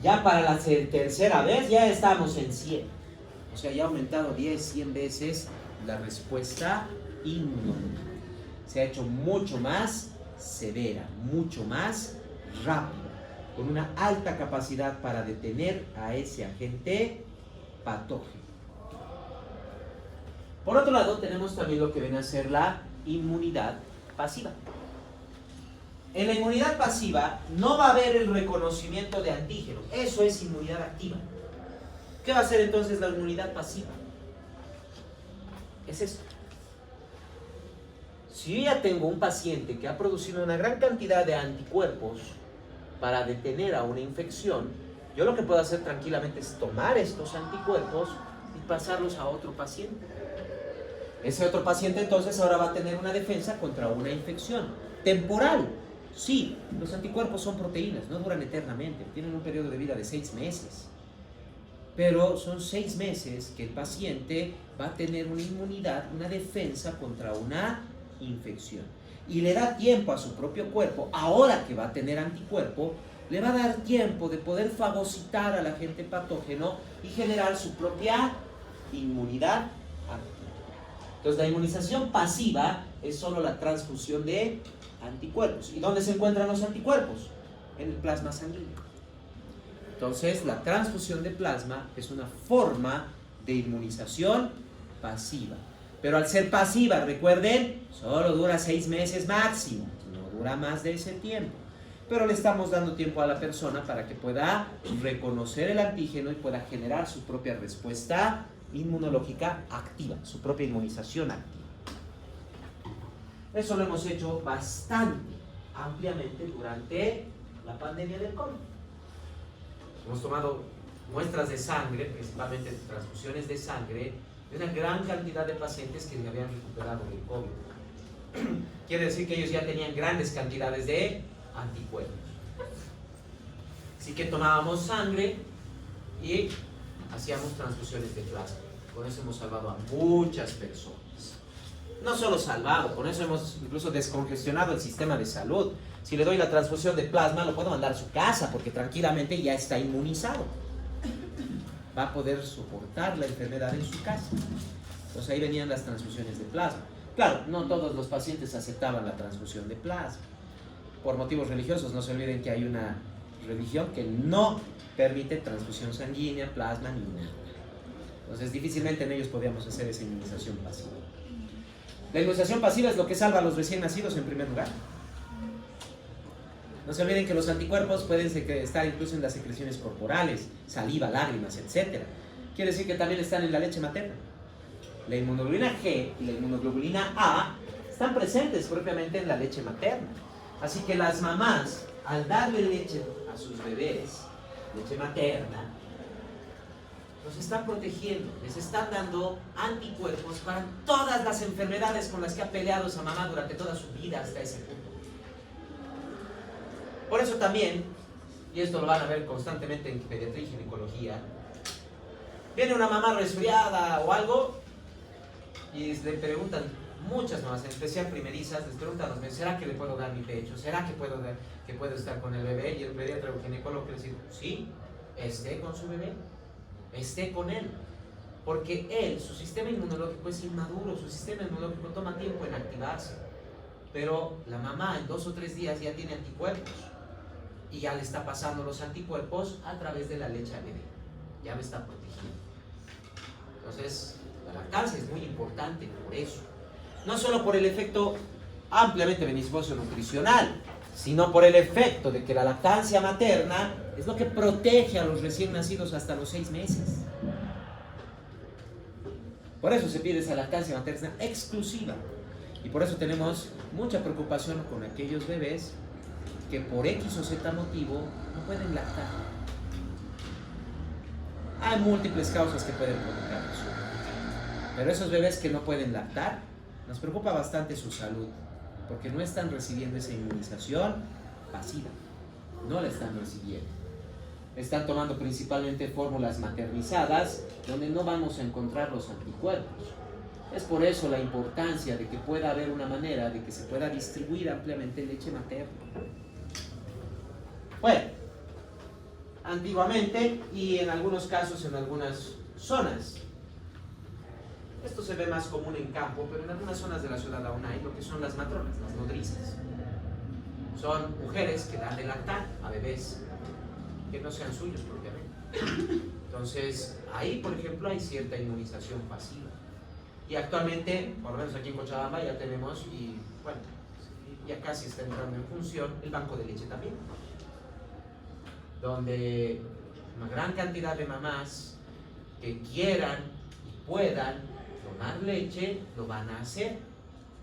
S1: Ya para la tercera vez ya estamos en 100. O sea, ya ha aumentado 10, 100 veces la respuesta inmunológica. Se ha hecho mucho más severa, mucho más rápida, con una alta capacidad para detener a ese agente patógeno. Por otro lado, tenemos también lo que viene a ser la inmunidad pasiva. En la inmunidad pasiva no va a haber el reconocimiento de antígenos. Eso es inmunidad activa. ¿Qué va a ser entonces la inmunidad pasiva? Es esto. Si yo ya tengo un paciente que ha producido una gran cantidad de anticuerpos para detener a una infección, yo lo que puedo hacer tranquilamente es tomar estos anticuerpos y pasarlos a otro paciente. Ese otro paciente entonces ahora va a tener una defensa contra una infección temporal. Sí, los anticuerpos son proteínas, no duran eternamente, tienen un periodo de vida de 6 meses. Pero son 6 meses que el paciente va a tener una inmunidad, una defensa contra una infección. Y le da tiempo a su propio cuerpo, ahora que va a tener anticuerpo, le va a dar tiempo de poder fagocitar al agente patógeno y generar su propia inmunidad activa. Entonces la inmunización pasiva es solo la transfusión de anticuerpos. ¿Y dónde se encuentran los anticuerpos? En el plasma sanguíneo. Entonces la transfusión de plasma es una forma de inmunización pasiva. Pero al ser pasiva, recuerden, solo dura 6 meses máximo, no dura más de ese tiempo. Pero le estamos dando tiempo a la persona para que pueda reconocer el antígeno y pueda generar su propia respuesta inmunológica activa, su propia inmunización activa. Eso lo hemos hecho bastante ampliamente durante la pandemia del COVID. Hemos tomado muestras de sangre, principalmente transfusiones de sangre, de una gran cantidad de pacientes que habían recuperado del COVID. Quiere decir que ellos ya tenían grandes cantidades de anticuerpos. Así que tomábamos sangre y hacíamos transfusiones de plasma. Con eso hemos salvado a muchas personas. No solo salvado, con eso hemos incluso descongestionado el sistema de salud. Si le doy la transfusión de plasma, lo puedo mandar a su casa porque tranquilamente ya está inmunizado. Va a poder soportar la enfermedad en su casa. Entonces ahí venían las transfusiones de plasma. Claro, no todos los pacientes aceptaban la transfusión de plasma. Por motivos religiosos, no se olviden que hay una religión que no permite transfusión sanguínea, plasma ni nada. Entonces difícilmente en ellos podíamos hacer esa inmunización pasiva. La inmunización pasiva es lo que salva a los recién nacidos en primer lugar. No se olviden que los anticuerpos pueden estar incluso en las secreciones corporales, saliva, lágrimas, etc. Quiere decir que también están en la leche materna. La inmunoglobulina G y la inmunoglobulina A están presentes propiamente en la leche materna. Así que las mamás, al darle leche a sus bebés, leche materna, los están protegiendo, les están dando anticuerpos para todas las enfermedades con las que ha peleado esa mamá durante toda su vida hasta ese punto. Por eso también, y esto lo van a ver constantemente en pediatría y ginecología, viene una mamá resfriada o algo y le preguntan, muchas mamás, en especial primerizas, les preguntan a los médicos, ¿será que le puedo dar mi pecho? ¿Será que puedo estar con el bebé? Y el pediatra o ginecólogo le dice, sí, esté con su bebé, esté con él, porque él, su sistema inmunológico es inmaduro, su sistema inmunológico toma tiempo en activarse, pero la mamá en 2 o 3 días ya tiene anticuerpos y ya le está pasando los anticuerpos a través de la leche al bebé, ya me está protegiendo. Entonces la lactancia es muy importante por eso, no solo por el efecto ampliamente beneficioso nutricional, sino por el efecto de que la lactancia materna es lo que protege a los recién nacidos hasta los 6 meses. Por eso se pide esa lactancia materna exclusiva. Y por eso tenemos mucha preocupación con aquellos bebés que por X o Z motivo no pueden lactar. Hay múltiples causas que pueden provocar eso. Pero esos bebés que no pueden lactar, nos preocupa bastante su salud, porque no están recibiendo esa inmunización pasiva. No la están recibiendo. Están tomando principalmente fórmulas maternizadas, donde no vamos a encontrar los anticuerpos. Es por eso la importancia de que pueda haber una manera de que se pueda distribuir ampliamente leche materna. Bueno, antiguamente y en algunos casos en algunas zonas, esto se ve más común en campo, pero en algunas zonas de la ciudad aún hay lo que son las matronas, las nodrizas. Son mujeres que dan de lactar a bebés que no sean suyos propiamente. Entonces, ahí, por ejemplo, hay cierta inmunización pasiva. Y actualmente, por lo menos aquí en Cochabamba, ya tenemos, y bueno, ya casi está entrando en función, el banco de leche también, donde una gran cantidad de mamás que quieran y puedan donar leche, lo van a hacer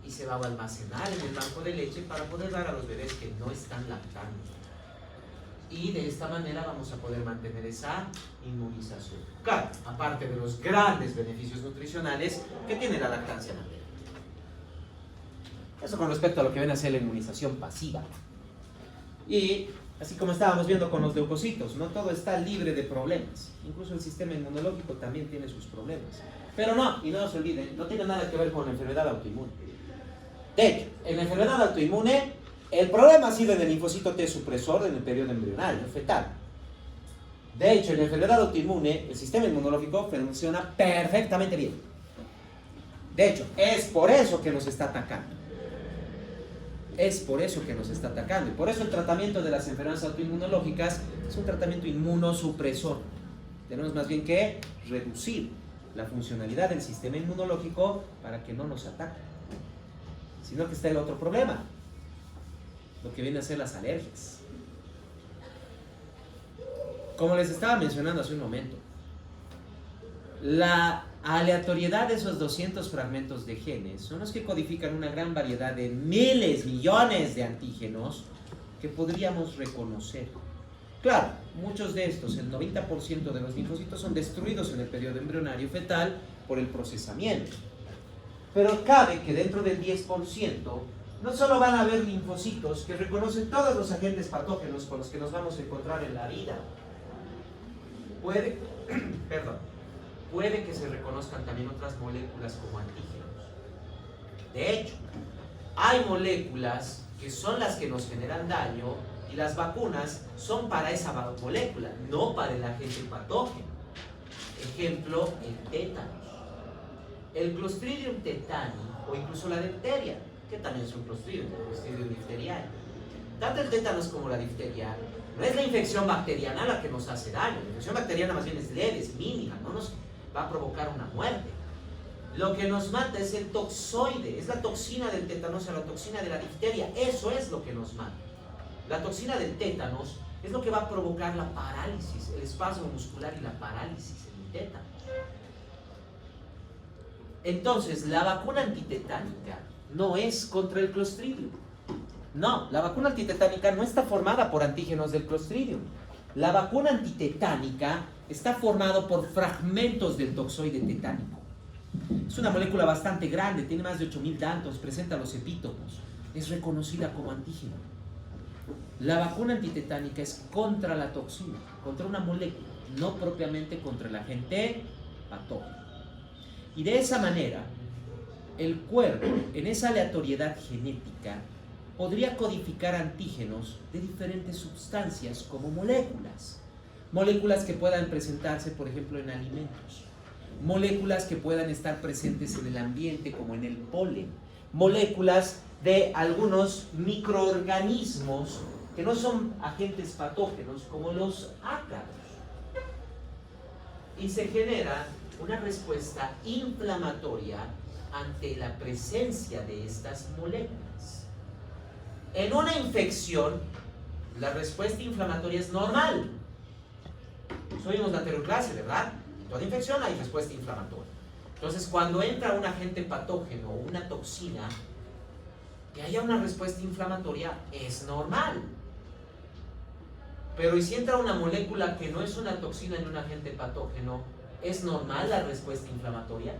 S1: y se va a almacenar en el banco de leche para poder dar a los bebés que no están lactando. Y de esta manera vamos a poder mantener esa inmunización. Claro, aparte de los grandes beneficios nutricionales que tiene la lactancia materna. Eso con respecto a lo que viene a ser la inmunización pasiva. Y así como estábamos viendo con los leucocitos, no todo está libre de problemas. Incluso el sistema inmunológico también tiene sus problemas. Pero no, y no se olviden, no tiene nada que ver con la enfermedad autoinmune. De hecho, en la enfermedad autoinmune, el problema ha sido en el linfocito T supresor en el periodo embrionario, fetal. De hecho, en la enfermedad autoinmune, el sistema inmunológico funciona perfectamente bien. De hecho, es por eso que nos está atacando. Es por eso que nos está atacando. Y por eso el tratamiento de las enfermedades autoinmunológicas es un tratamiento inmunosupresor. Tenemos más bien que reducir la funcionalidad del sistema inmunológico para que no nos ataque. Sino que está el otro problema, lo que viene a ser las alergias. Como les estaba mencionando hace un momento, la aleatoriedad de esos 200 fragmentos de genes son los que codifican una gran variedad de miles, millones de antígenos que podríamos reconocer. Claro, muchos de estos, el 90% de los linfocitos, son destruidos en el periodo embrionario fetal por el procesamiento. Pero cabe que dentro del 10% no solo van a haber linfocitos que reconocen todos los agentes patógenos con los que nos vamos a encontrar en la vida. Puede que se reconozcan también otras moléculas como antígenos. De hecho, hay moléculas que son las que nos generan daño y las vacunas son para esa molécula, no para el agente patógeno. Ejemplo, el tétanos, el Clostridium tetani o incluso la difteria, que también es un Clostridium, el Clostridium difteriae. Tanto el tétanos como la difteria no es la infección bacteriana la que nos hace daño. La infección bacteriana más bien es leve, es mínima, no nos va a provocar una muerte. Lo que nos mata es el toxoide, es la toxina del tétanos o la toxina de la difteria. Eso es lo que nos mata. La toxina del tétanos es lo que va a provocar la parálisis, el espasmo muscular y la parálisis en el tétanos. Entonces, la vacuna antitetánica no es contra el Clostridium. No, la vacuna antitetánica no está formada por antígenos del Clostridium. La vacuna antitetánica está formada por fragmentos del toxoide tetánico. Es una molécula bastante grande, tiene más de 8000 dantos, presenta los epítopos, es reconocida como antígeno. La vacuna antitetánica es contra la toxina, contra una molécula, no propiamente contra el agente patógeno. Y de esa manera, el cuerpo, en esa aleatoriedad genética, podría codificar antígenos de diferentes sustancias como moléculas. Moléculas que puedan presentarse, por ejemplo, en alimentos. Moléculas que puedan estar presentes en el ambiente, como en el polen. Moléculas de algunos microorganismos que no son agentes patógenos, como los ácaros. Y se genera una respuesta inflamatoria ante la presencia de estas moléculas. En una infección, la respuesta inflamatoria es normal. Eso vimos en la anterior clase, ¿verdad? En toda infección hay respuesta inflamatoria. Entonces, cuando entra un agente patógeno o una toxina, que haya una respuesta inflamatoria es normal. Pero ¿y si entra una molécula que no es una toxina ni un agente patógeno? ¿Es normal la respuesta inflamatoria?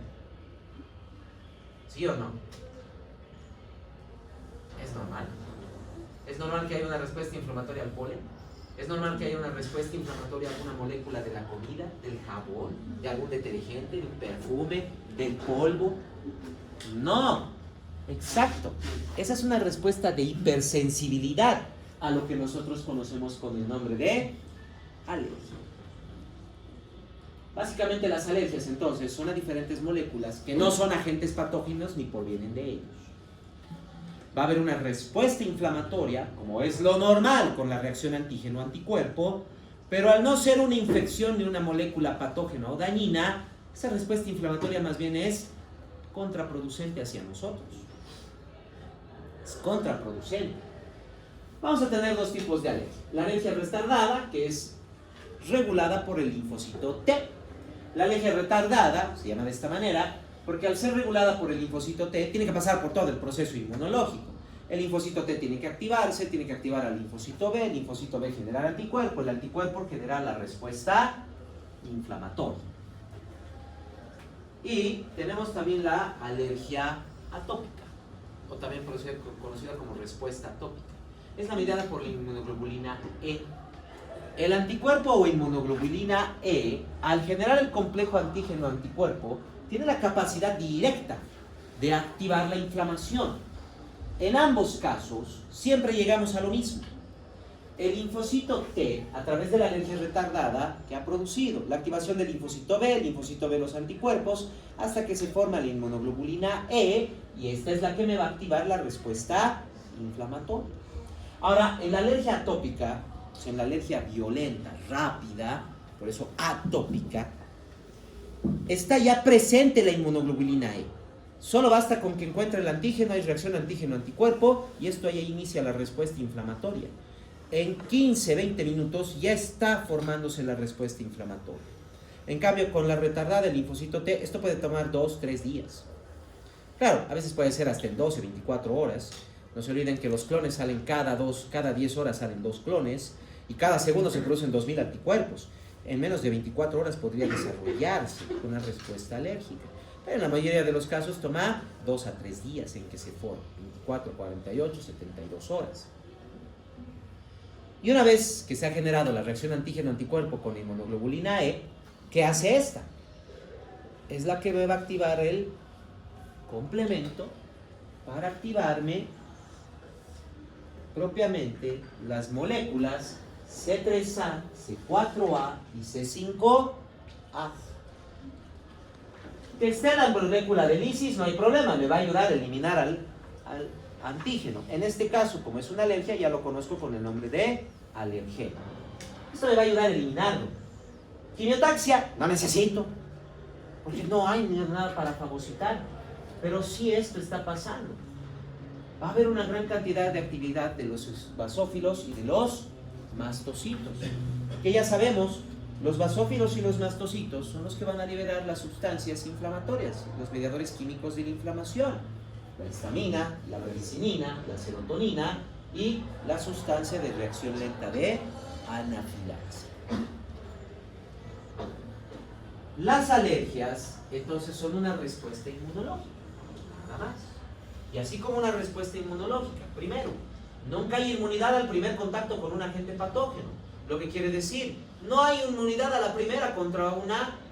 S1: ¿Sí o no? Es normal. ¿Es normal que haya una respuesta inflamatoria al polen? ¿Es normal que haya una respuesta inflamatoria a alguna molécula de la comida, del jabón, de algún detergente, de un perfume, del polvo? No. Exacto. Esa es una respuesta de hipersensibilidad a lo que nosotros conocemos con el nombre de alergia. Básicamente las alergias entonces son a diferentes moléculas que no son agentes patógenos ni provienen de ellos. Va a haber una respuesta inflamatoria, como es lo normal con la reacción antígeno-anticuerpo, pero al no ser una infección de una molécula patógena o dañina, esa respuesta inflamatoria más bien es contraproducente hacia nosotros. Es contraproducente. Vamos a tener dos tipos de alergia. La alergia retardada, que es regulada por el linfocito T. La alergia retardada se llama de esta manera porque al ser regulada por el linfocito T tiene que pasar por todo el proceso inmunológico. El linfocito T tiene que activarse, tiene que activar al linfocito B, el linfocito B generar anticuerpo, el anticuerpo genera la respuesta inflamatoria. Y tenemos también la alergia atópica, o también conocida como respuesta atópica. Es la mediada por la inmunoglobulina E. El anticuerpo o inmunoglobulina E, al generar el complejo antígeno-anticuerpo, tiene la capacidad directa de activar la inflamación. En ambos casos, siempre llegamos a lo mismo. El linfocito T, a través de la alergia retardada, que ha producido la activación del linfocito B los anticuerpos, hasta que se forma la inmunoglobulina E, y esta es la que me va a activar la respuesta inflamatoria. Ahora, en la alergia atópica, en la alergia violenta, rápida, por eso atópica, está ya presente la inmunoglobulina E. Solo basta con que encuentre el antígeno, hay reacción antígeno-anticuerpo y esto ya inicia la respuesta inflamatoria. En 15-20 minutos ya está formándose la respuesta inflamatoria. En cambio, con la retardada del linfocito T, esto puede tomar 2-3 días. Claro, a veces puede ser hasta en 12-24 horas. No se olviden que los clones salen cada 10 horas salen 2 clones y cada segundo se producen 2000 anticuerpos. En menos de 24 horas podría desarrollarse una respuesta alérgica. Pero en la mayoría de los casos toma 2 a 3 días en que se forma, 24, 48, 72 horas. Y una vez que se ha generado la reacción antígeno-anticuerpo con inmunoglobulina E, ¿qué hace esta? Es la que me va a activar el complemento para activarme propiamente las moléculas C3A, C4A y C5A. Que esté la molécula de lisis no hay problema, me va a ayudar a eliminar al antígeno. En este caso, como es una alergia, ya lo conozco con el nombre de alergeno. Esto me va a ayudar a eliminarlo. Quimiotaxia, no necesito, porque no hay nada para fagocitar. Pero sí esto está pasando. Va a haber una gran cantidad de actividad de los basófilos y de los mastocitos. Que ya sabemos, los basófilos y los mastocitos son los que van a liberar las sustancias inflamatorias, los mediadores químicos de la inflamación. La histamina, la bradicinina, la serotonina y la sustancia de reacción lenta de anafilaxia. Las alergias, entonces, son una respuesta inmunológica, nada más. Y así como una respuesta inmunológica, primero, nunca hay inmunidad al primer contacto con un agente patógeno. Lo que quiere decir, no hay inmunidad a la primera contra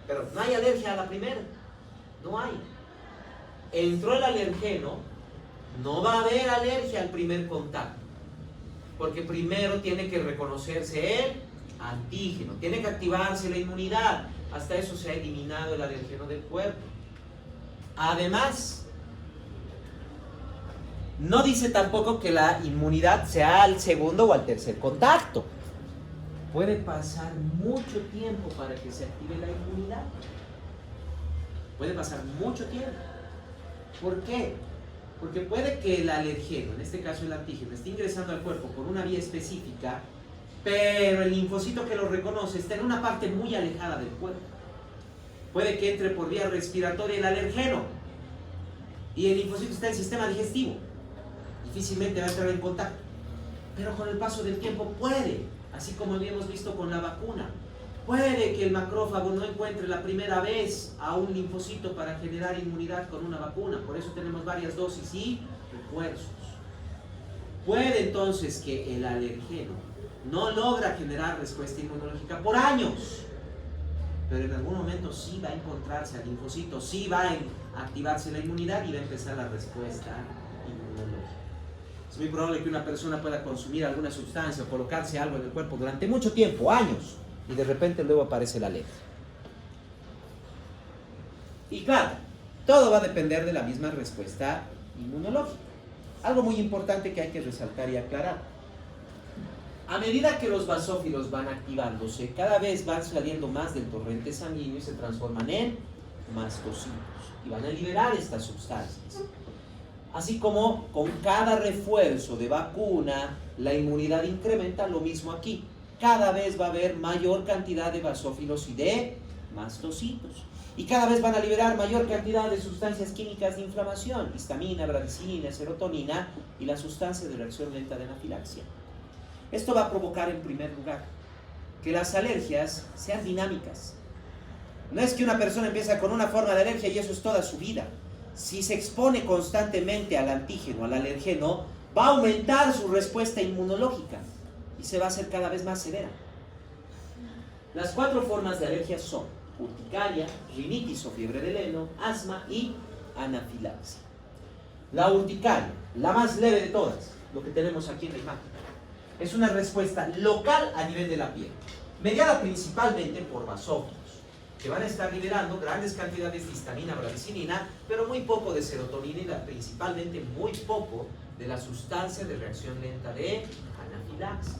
S1: pero no hay alergia a la primera. No hay. Entró el alergeno, no va a haber alergia al primer contacto. Porque primero tiene que reconocerse el antígeno, tiene que activarse la inmunidad. Hasta eso se ha eliminado el alergeno del cuerpo. Además, no dice tampoco que la inmunidad sea al segundo o al tercer contacto. Puede pasar mucho tiempo para que se active la inmunidad. Puede pasar mucho tiempo. ¿Por qué? Porque puede que el alergeno, en este caso el antígeno, esté ingresando al cuerpo por una vía específica, pero el linfocito que lo reconoce está en una parte muy alejada del cuerpo. Puede que entre por vía respiratoria el alergeno y el linfocito está en el sistema digestivo. Difícilmente va a entrar en contacto. Pero con el paso del tiempo puede, así como habíamos visto con la vacuna, puede que el macrófago no encuentre la primera vez a un linfocito para generar inmunidad con una vacuna. Por eso tenemos varias dosis y refuerzos. Puede entonces que el alergeno no logra generar respuesta inmunológica por años, pero en algún momento sí va a encontrarse al linfocito, sí va a activarse la inmunidad y va a empezar la respuesta inmunológica. Es muy probable que una persona pueda consumir alguna sustancia o colocarse algo en el cuerpo durante mucho tiempo, años, y de repente luego aparece la alergia. Y claro, todo va a depender de la misma respuesta inmunológica. Algo muy importante que hay que resaltar y aclarar. A medida que los basófilos van activándose, cada vez van saliendo más del torrente sanguíneo y se transforman en mastocitos y van a liberar estas sustancias. Así como con cada refuerzo de vacuna, la inmunidad incrementa, lo mismo aquí. Cada vez va a haber mayor cantidad de basófilos y de mastocitos. Y cada vez van a liberar mayor cantidad de sustancias químicas de inflamación, histamina, bradicina, serotonina y la sustancia de reacción lenta de anafilaxia. Esto va a provocar, en primer lugar, que las alergias sean dinámicas. No es que una persona empieza con una forma de alergia y eso es toda su vida. Si se expone constantemente al antígeno, al alergeno, va a aumentar su respuesta inmunológica y se va a hacer cada vez más severa. Las 4 formas de alergia son urticaria, rinitis o fiebre del heno, asma y anafilaxia. La urticaria, la más leve de todas, lo que tenemos aquí en la imagen, es una respuesta local a nivel de la piel, mediada principalmente por basófilos, que van a estar liberando grandes cantidades de histamina, bradicinina, pero muy poco de serotonina y principalmente muy poco de la sustancia de reacción lenta de anafilaxia.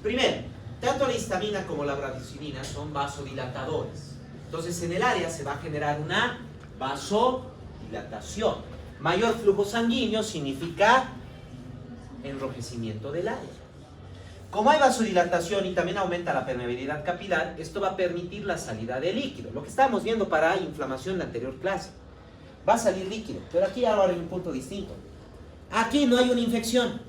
S1: Primero, tanto la histamina como la bradicinina son vasodilatadores. Entonces en el área se va a generar una vasodilatación. Mayor flujo sanguíneo significa enrojecimiento del área. Como hay vasodilatación y también aumenta la permeabilidad capilar, esto va a permitir la salida de líquido. Lo que estábamos viendo para inflamación en la anterior clase. Va a salir líquido, pero aquí ahora hay un punto distinto. Aquí no hay una infección.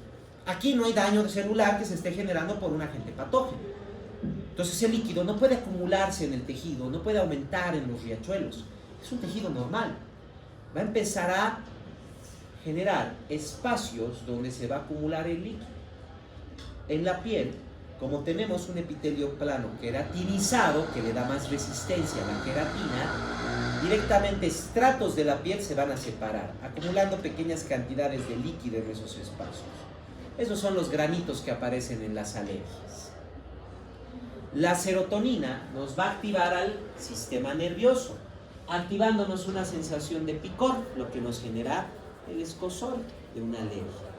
S1: Aquí no hay daño celular que se esté generando por un agente patógeno. Entonces el líquido no puede acumularse en el tejido, no puede aumentar en los riachuelos. Es un tejido normal. Va a empezar a generar espacios donde se va a acumular el líquido. En la piel, como tenemos un epitelio plano queratinizado que le da más resistencia a la queratina, directamente estratos de la piel se van a separar, acumulando pequeñas cantidades de líquido en esos espacios. Esos son los granitos que aparecen en las alergias. La serotonina nos va a activar al sistema nervioso, activándonos una sensación de picor, lo que nos genera el escozor de una alergia.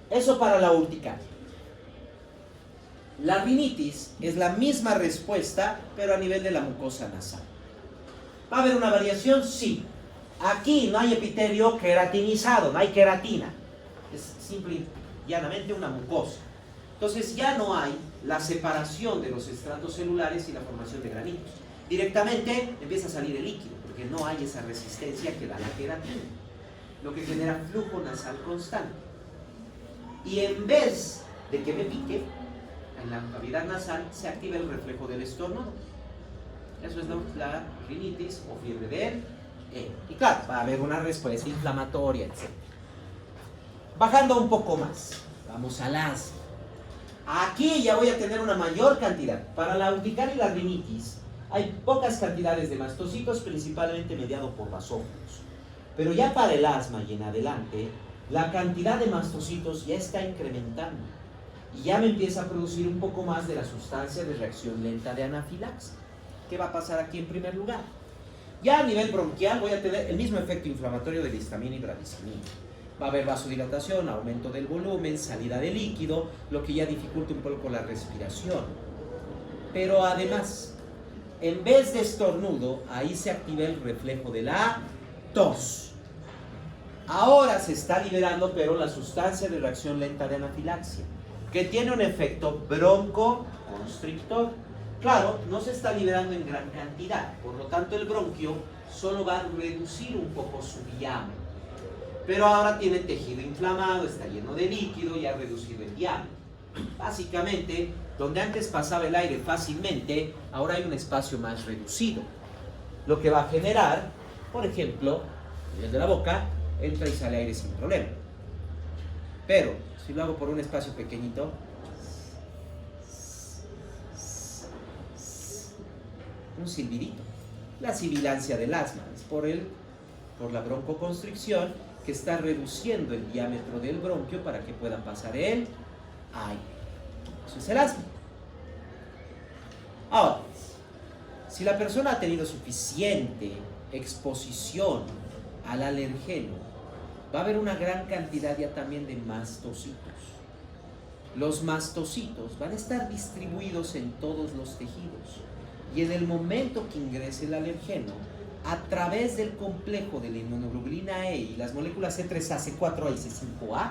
S1: Eso para la urticaria. La rinitis es la misma respuesta, pero a nivel de la mucosa nasal. ¿Va a haber una variación? Sí. Aquí no hay epitelio queratinizado, no hay queratina. Es simple y llanamente una mucosa. Entonces ya no hay la separación de los estratos celulares y la formación de granitos. Directamente empieza a salir el líquido, porque no hay esa resistencia que da la queratina, lo que genera flujo nasal constante. Y en vez de que me pique, en la cavidad nasal se activa el reflejo del estornudo. Eso es la rinitis o fiebre del heno. Y claro, va a haber una respuesta inflamatoria, etc. Bajando un poco más, vamos al asma. Aquí ya voy a tener una mayor cantidad. Para la urticaria y la rinitis hay pocas cantidades de mastocitos, principalmente mediado por basófilos. Pero ya para el asma y en adelante, la cantidad de mastocitos ya está incrementando y ya me empieza a producir un poco más de la sustancia de reacción lenta de anafilaxia. ¿Qué va a pasar aquí en primer lugar? Ya a nivel bronquial voy a tener el mismo efecto inflamatorio de la histamina y bradicina. Va a haber vasodilatación, aumento del volumen, salida de líquido, lo que ya dificulta un poco la respiración. Pero además, en vez de estornudo, ahí se activa el reflejo de la tos. Ahora se está liberando, pero la sustancia de reacción lenta de anafilaxia, que tiene un efecto broncoconstrictor. Claro, no se está liberando en gran cantidad, por lo tanto el bronquio solo va a reducir un poco su diámetro. Pero ahora tiene tejido inflamado, está lleno de líquido y ha reducido el diámetro. Básicamente, donde antes pasaba el aire fácilmente, ahora hay un espacio más reducido. Lo que va a generar, por ejemplo, desde la boca, entra y sale aire sin problema. Pero, si lo hago por un espacio pequeñito, un silbidito. La sibilancia del asma es por la broncoconstricción que está reduciendo el diámetro del bronquio para que pueda pasar el aire. Eso es el asma. Ahora, si la persona ha tenido suficiente exposición al alergeno, va a haber una gran cantidad ya también de mastocitos. Los mastocitos van a estar distribuidos en todos los tejidos Y en el momento que ingrese el alergeno, a través del complejo de la inmunoglobulina E y las moléculas C3A, C4A y C5A,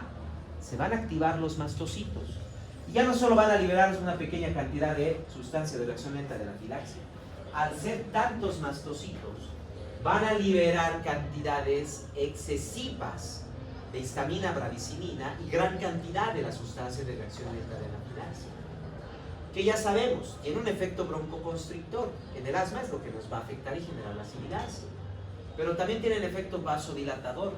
S1: se van a activar los mastocitos. Y ya no solo van a liberar una pequeña cantidad de sustancia de reacción lenta de anafilaxia. Al ser tantos mastocitos, van a liberar cantidades excesivas de histamina, bradicinina y gran cantidad de la sustancia de reacción lenta de anafilaxia, que ya sabemos, tiene un efecto broncoconstrictor. En el asma es lo que nos va a afectar y generar la sibilancia. Pero también tiene el efecto vasodilatador.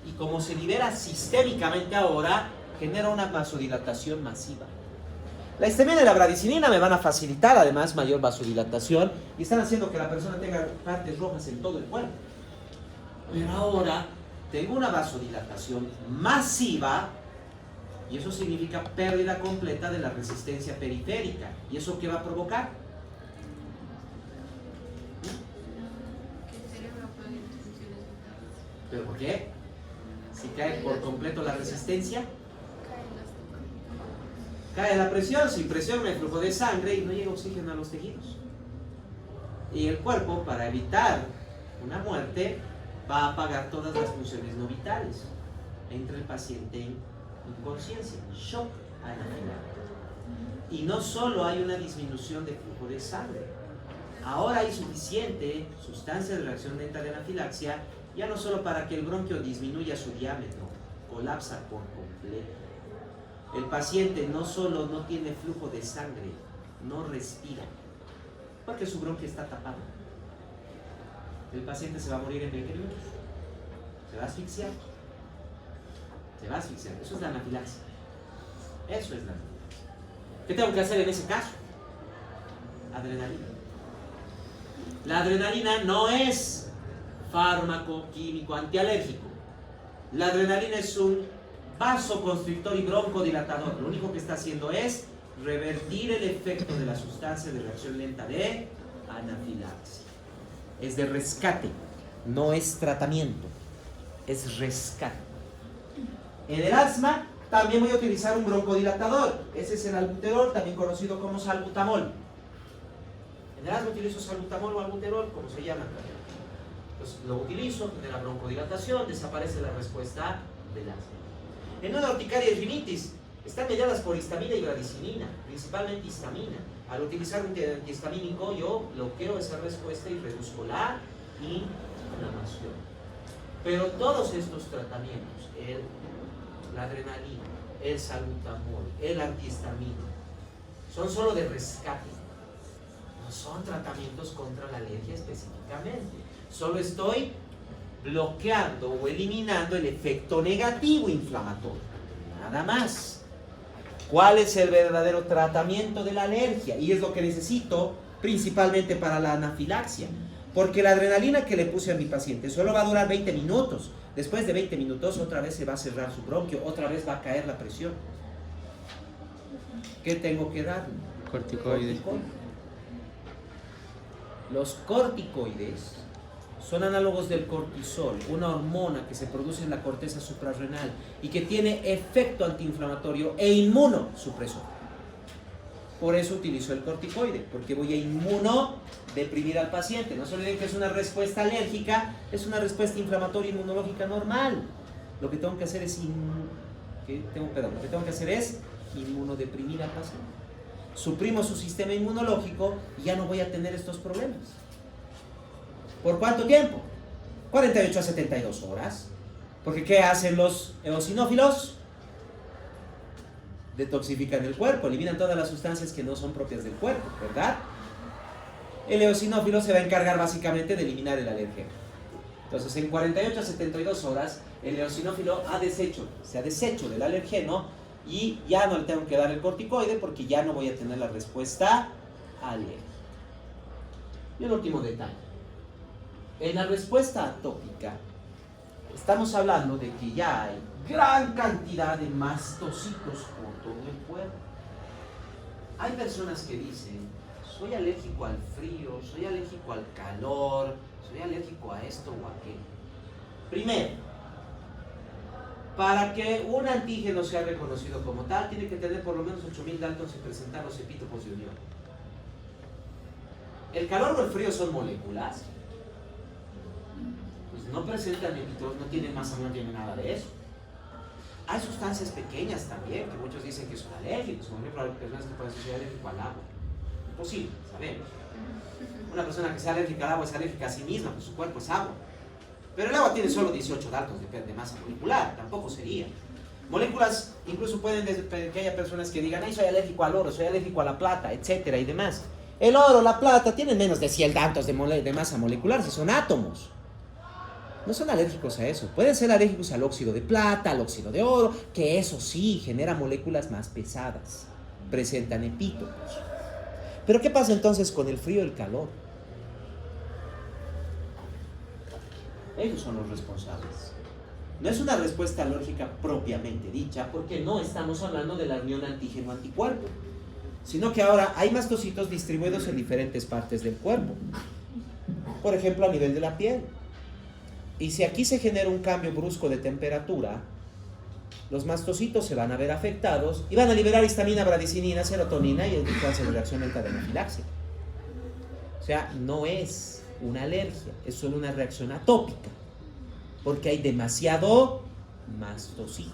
S1: Y como se libera sistémicamente ahora, genera una vasodilatación masiva. La histamina y la bradicinina me van a facilitar además mayor vasodilatación y están haciendo que la persona tenga partes rojas en todo el cuerpo. Pero ahora tengo una vasodilatación masiva y eso significa pérdida completa de la resistencia periférica. ¿Y eso qué va a provocar? ¿Pero por qué? Si cae por completo la resistencia, cae la presión, sin presión no hay flujo de sangre y no llega oxígeno a los tejidos. Y el cuerpo, para evitar una muerte, va a apagar todas las funciones no vitales. Entra el paciente en inconsciencia, shock anafiláctico. Y no solo hay una disminución de flujo de sangre, ahora hay suficiente sustancia de reacción lenta de anafilaxia, ya no solo para que el bronquio disminuya su diámetro, colapsa por completo. El paciente no solo no tiene flujo de sangre, no respira, porque su bronquio está tapado. El paciente se va a morir en 20 minutos, se va a asfixiar. Se va a asfixiar. Eso es la anafilaxia. Eso es la anafilaxia. ¿Qué tengo que hacer en ese caso? Adrenalina. La adrenalina no es fármaco químico antialérgico. La adrenalina es un vasoconstrictor y broncodilatador. Lo único que está haciendo es revertir el efecto de la sustancia de reacción lenta de anafilaxia. Es de rescate, no es tratamiento, es rescate. En el asma también voy a utilizar un broncodilatador. Ese es el albuterol, también conocido como salbutamol. En el asma utilizo salbutamol o albuterol, como se llama. Entonces lo utilizo, genera broncodilatación, desaparece la respuesta del asma. En una urticaria y rinitis están mediadas por histamina y bradicinina, principalmente histamina. Al utilizar un antihistamínico yo bloqueo esa respuesta y reduzco la inflamación. Pero todos estos tratamientos, la adrenalina, el salbutamol, el antihistamínico, son solo de rescate. No son tratamientos contra la alergia específicamente. Solo estoy bloqueando o eliminando el efecto negativo inflamatorio. Nada más. ¿Cuál es el verdadero tratamiento de la alergia? Y es lo que necesito principalmente para la anafilaxia. Porque la adrenalina que le puse a mi paciente solo va a durar 20 minutos. Después de 20 minutos otra vez se va a cerrar su bronquio, otra vez va a caer la presión. ¿Qué tengo que dar?
S2: Corticoides.
S1: Los corticoides son análogos del cortisol, una hormona que se produce en la corteza suprarrenal y que tiene efecto antiinflamatorio e inmunosupresor. Por eso utilizo el corticoide, porque voy a inmunodeprimir al paciente. No se olviden que es una respuesta alérgica, es una respuesta inflamatoria inmunológica normal. Lo que tengo que hacer es inmunodeprimir al paciente. Suprimo su sistema inmunológico y ya no voy a tener estos problemas. ¿Por cuánto tiempo? 48 a 72 horas. Porque ¿qué hacen los eosinófilos? Detoxifican el cuerpo, eliminan todas las sustancias que no son propias del cuerpo, ¿verdad? El eosinófilo se va a encargar básicamente de eliminar el alérgeno. Entonces, en 48 a 72 horas, el eosinófilo se ha deshecho del alergeno y ya no le tengo que dar el corticoide porque ya no voy a tener la respuesta alérgica. Y el último detalle. En la respuesta atópica, estamos hablando de que ya hay gran cantidad de mastocitos por todo el cuerpo. Hay personas que dicen, soy alérgico al frío, soy alérgico al calor, soy alérgico a esto o a aquello. Primero, para que un antígeno sea reconocido como tal, tiene que tener por lo menos 8000 Daltons y presentar los epítopos de unión. ¿El calor o el frío son moléculas? Pues no presentan epitopos, no tienen masa, no tienen nada de eso. Hay sustancias pequeñas también, que muchos dicen que son alérgicos. Por ejemplo, hay personas que pueden ser alérgicos al agua. Imposible, sabemos. Una persona que sea alérgica al agua es alérgica a sí misma, pues su cuerpo es agua. Pero el agua tiene solo 18 datos de masa molecular, tampoco sería. Moléculas, incluso pueden que haya personas que digan, ay, soy alérgico al oro, soy alérgico a la plata, etcétera y demás. El oro, la plata, tienen menos de 100 datos de masa molecular, si son átomos. No son alérgicos a eso. Pueden ser alérgicos al óxido de plata, al óxido de oro, que eso sí genera moléculas más pesadas. Presentan epítopos. Pero ¿qué pasa entonces con el frío y el calor? Ellos son los responsables. No es una respuesta alérgica propiamente dicha, porque no estamos hablando de la unión antígeno-anticuerpo, sino que ahora hay mastocitos distribuidos en diferentes partes del cuerpo. Por ejemplo, a nivel de la piel. Y si aquí se genera un cambio brusco de temperatura, los mastocitos se van a ver afectados y van a liberar histamina, bradicinina, serotonina y entrar en reacción en cadena anafilaxia. O sea, no es una alergia, es solo una reacción atópica, porque hay demasiado mastocito.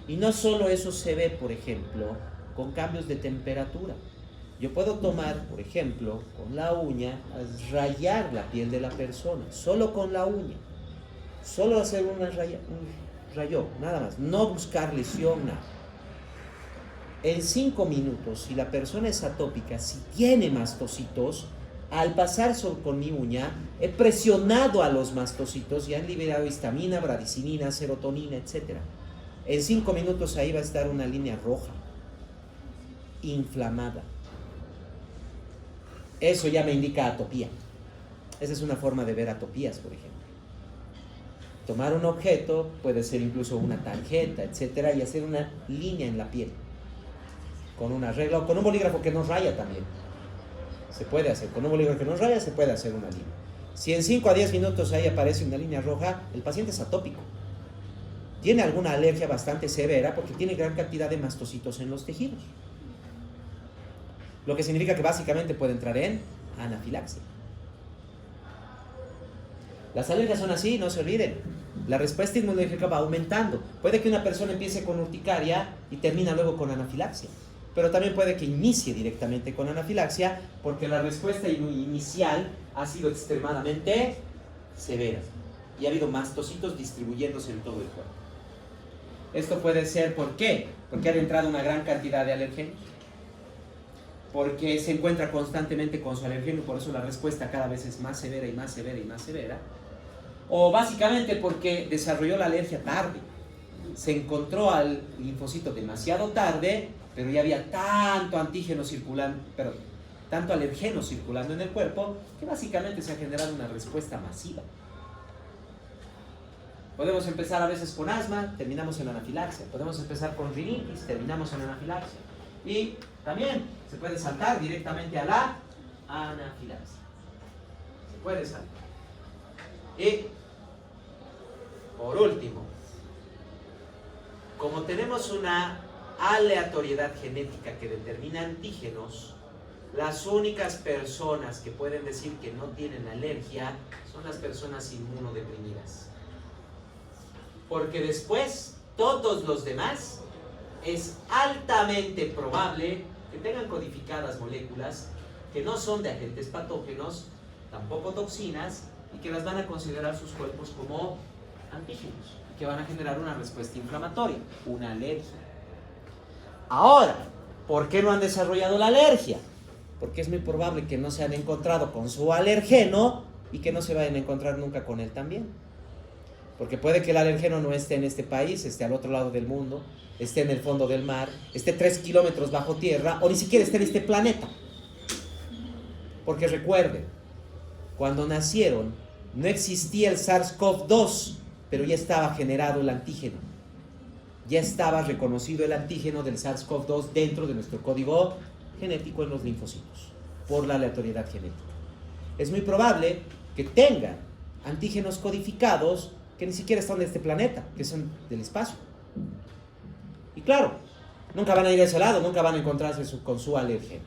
S1: Y no solo eso se ve, por ejemplo, con cambios de temperatura. Yo puedo tomar, por ejemplo, con la uña, rayar la piel de la persona, solo con la uña. Solo hacer un rayón, nada más, no buscar lesión, nada. En 5 minutos, si la persona es atópica, si tiene mastocitos, al pasar con mi uña, he presionado a los mastocitos y han liberado histamina, bradicinina, serotonina, etc. En 5 minutos ahí va a estar una línea roja, inflamada. Eso ya me indica atopía. Esa es una forma de ver atopías, por ejemplo. Tomar un objeto, puede ser incluso una tarjeta, etcétera, y hacer una línea en la piel. Con una regla o con un bolígrafo que nos raya también. Se puede hacer. Con un bolígrafo que nos raya se puede hacer una línea. Si en 5 a 10 minutos ahí aparece una línea roja, el paciente es atópico. Tiene alguna alergia bastante severa porque tiene gran cantidad de mastocitos en los tejidos. Lo que significa que básicamente puede entrar en anafilaxia. Las alergias son así, no se olviden. La respuesta inmunológica va aumentando. Puede que una persona empiece con urticaria y termina luego con anafilaxia. Pero también puede que inicie directamente con anafilaxia porque la respuesta inicial ha sido extremadamente severa. Y ha habido mastocitos distribuyéndose en todo el cuerpo. Esto puede ser, ¿por qué? Porque ha entrado una gran cantidad de alérgenos. Porque se encuentra constantemente con su alergeno y por eso la respuesta cada vez es más severa y más severa y más severa. O básicamente porque desarrolló la alergia tarde. Se encontró al linfocito demasiado tarde, pero ya había tanto antígeno circulando, tanto alergeno circulando en el cuerpo, que básicamente se ha generado una respuesta masiva. Podemos empezar a veces con asma, terminamos en anafilaxia. Podemos empezar con rinitis, terminamos en anafilaxia. Y también se puede saltar directamente a la anafilaxia. Se puede saltar. Y por último, como tenemos una aleatoriedad genética que determina antígenos, las únicas personas que pueden decir que no tienen alergia son las personas inmunodeprimidas. Porque después, todos los demás, es altamente probable que tengan codificadas moléculas que no son de agentes patógenos, tampoco toxinas, y que las van a considerar sus cuerpos como antígenos, que van a generar una respuesta inflamatoria, una alergia. Ahora, ¿por qué no han desarrollado la alergia? Porque es muy probable que no se han encontrado con su alergeno y que no se vayan a encontrar nunca con él también. Porque puede que el alergeno no esté en este país, esté al otro lado del mundo, esté en el fondo del mar, esté 3 kilómetros bajo tierra o ni siquiera esté en este planeta. Porque recuerden, cuando nacieron no existía el SARS-CoV-2, pero ya estaba generado el antígeno. Ya estaba reconocido el antígeno del SARS-CoV-2 dentro de nuestro código genético en los linfocitos, por la aleatoriedad genética. Es muy probable que tengan antígenos codificados que ni siquiera están de este planeta, que son del espacio. Y claro, nunca van a ir a ese lado, nunca van a encontrarse con su alérgeno.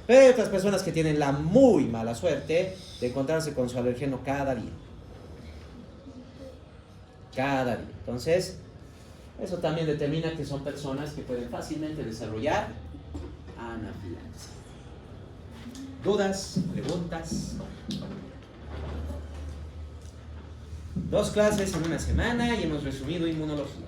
S1: Pero hay otras personas que tienen la muy mala suerte de encontrarse con su alergeno cada día. Cada día. Entonces, eso también determina que son personas que pueden fácilmente desarrollar anafilaxia. ¿Dudas? ¿Preguntas? 2 clases en una semana y hemos resumido inmunología.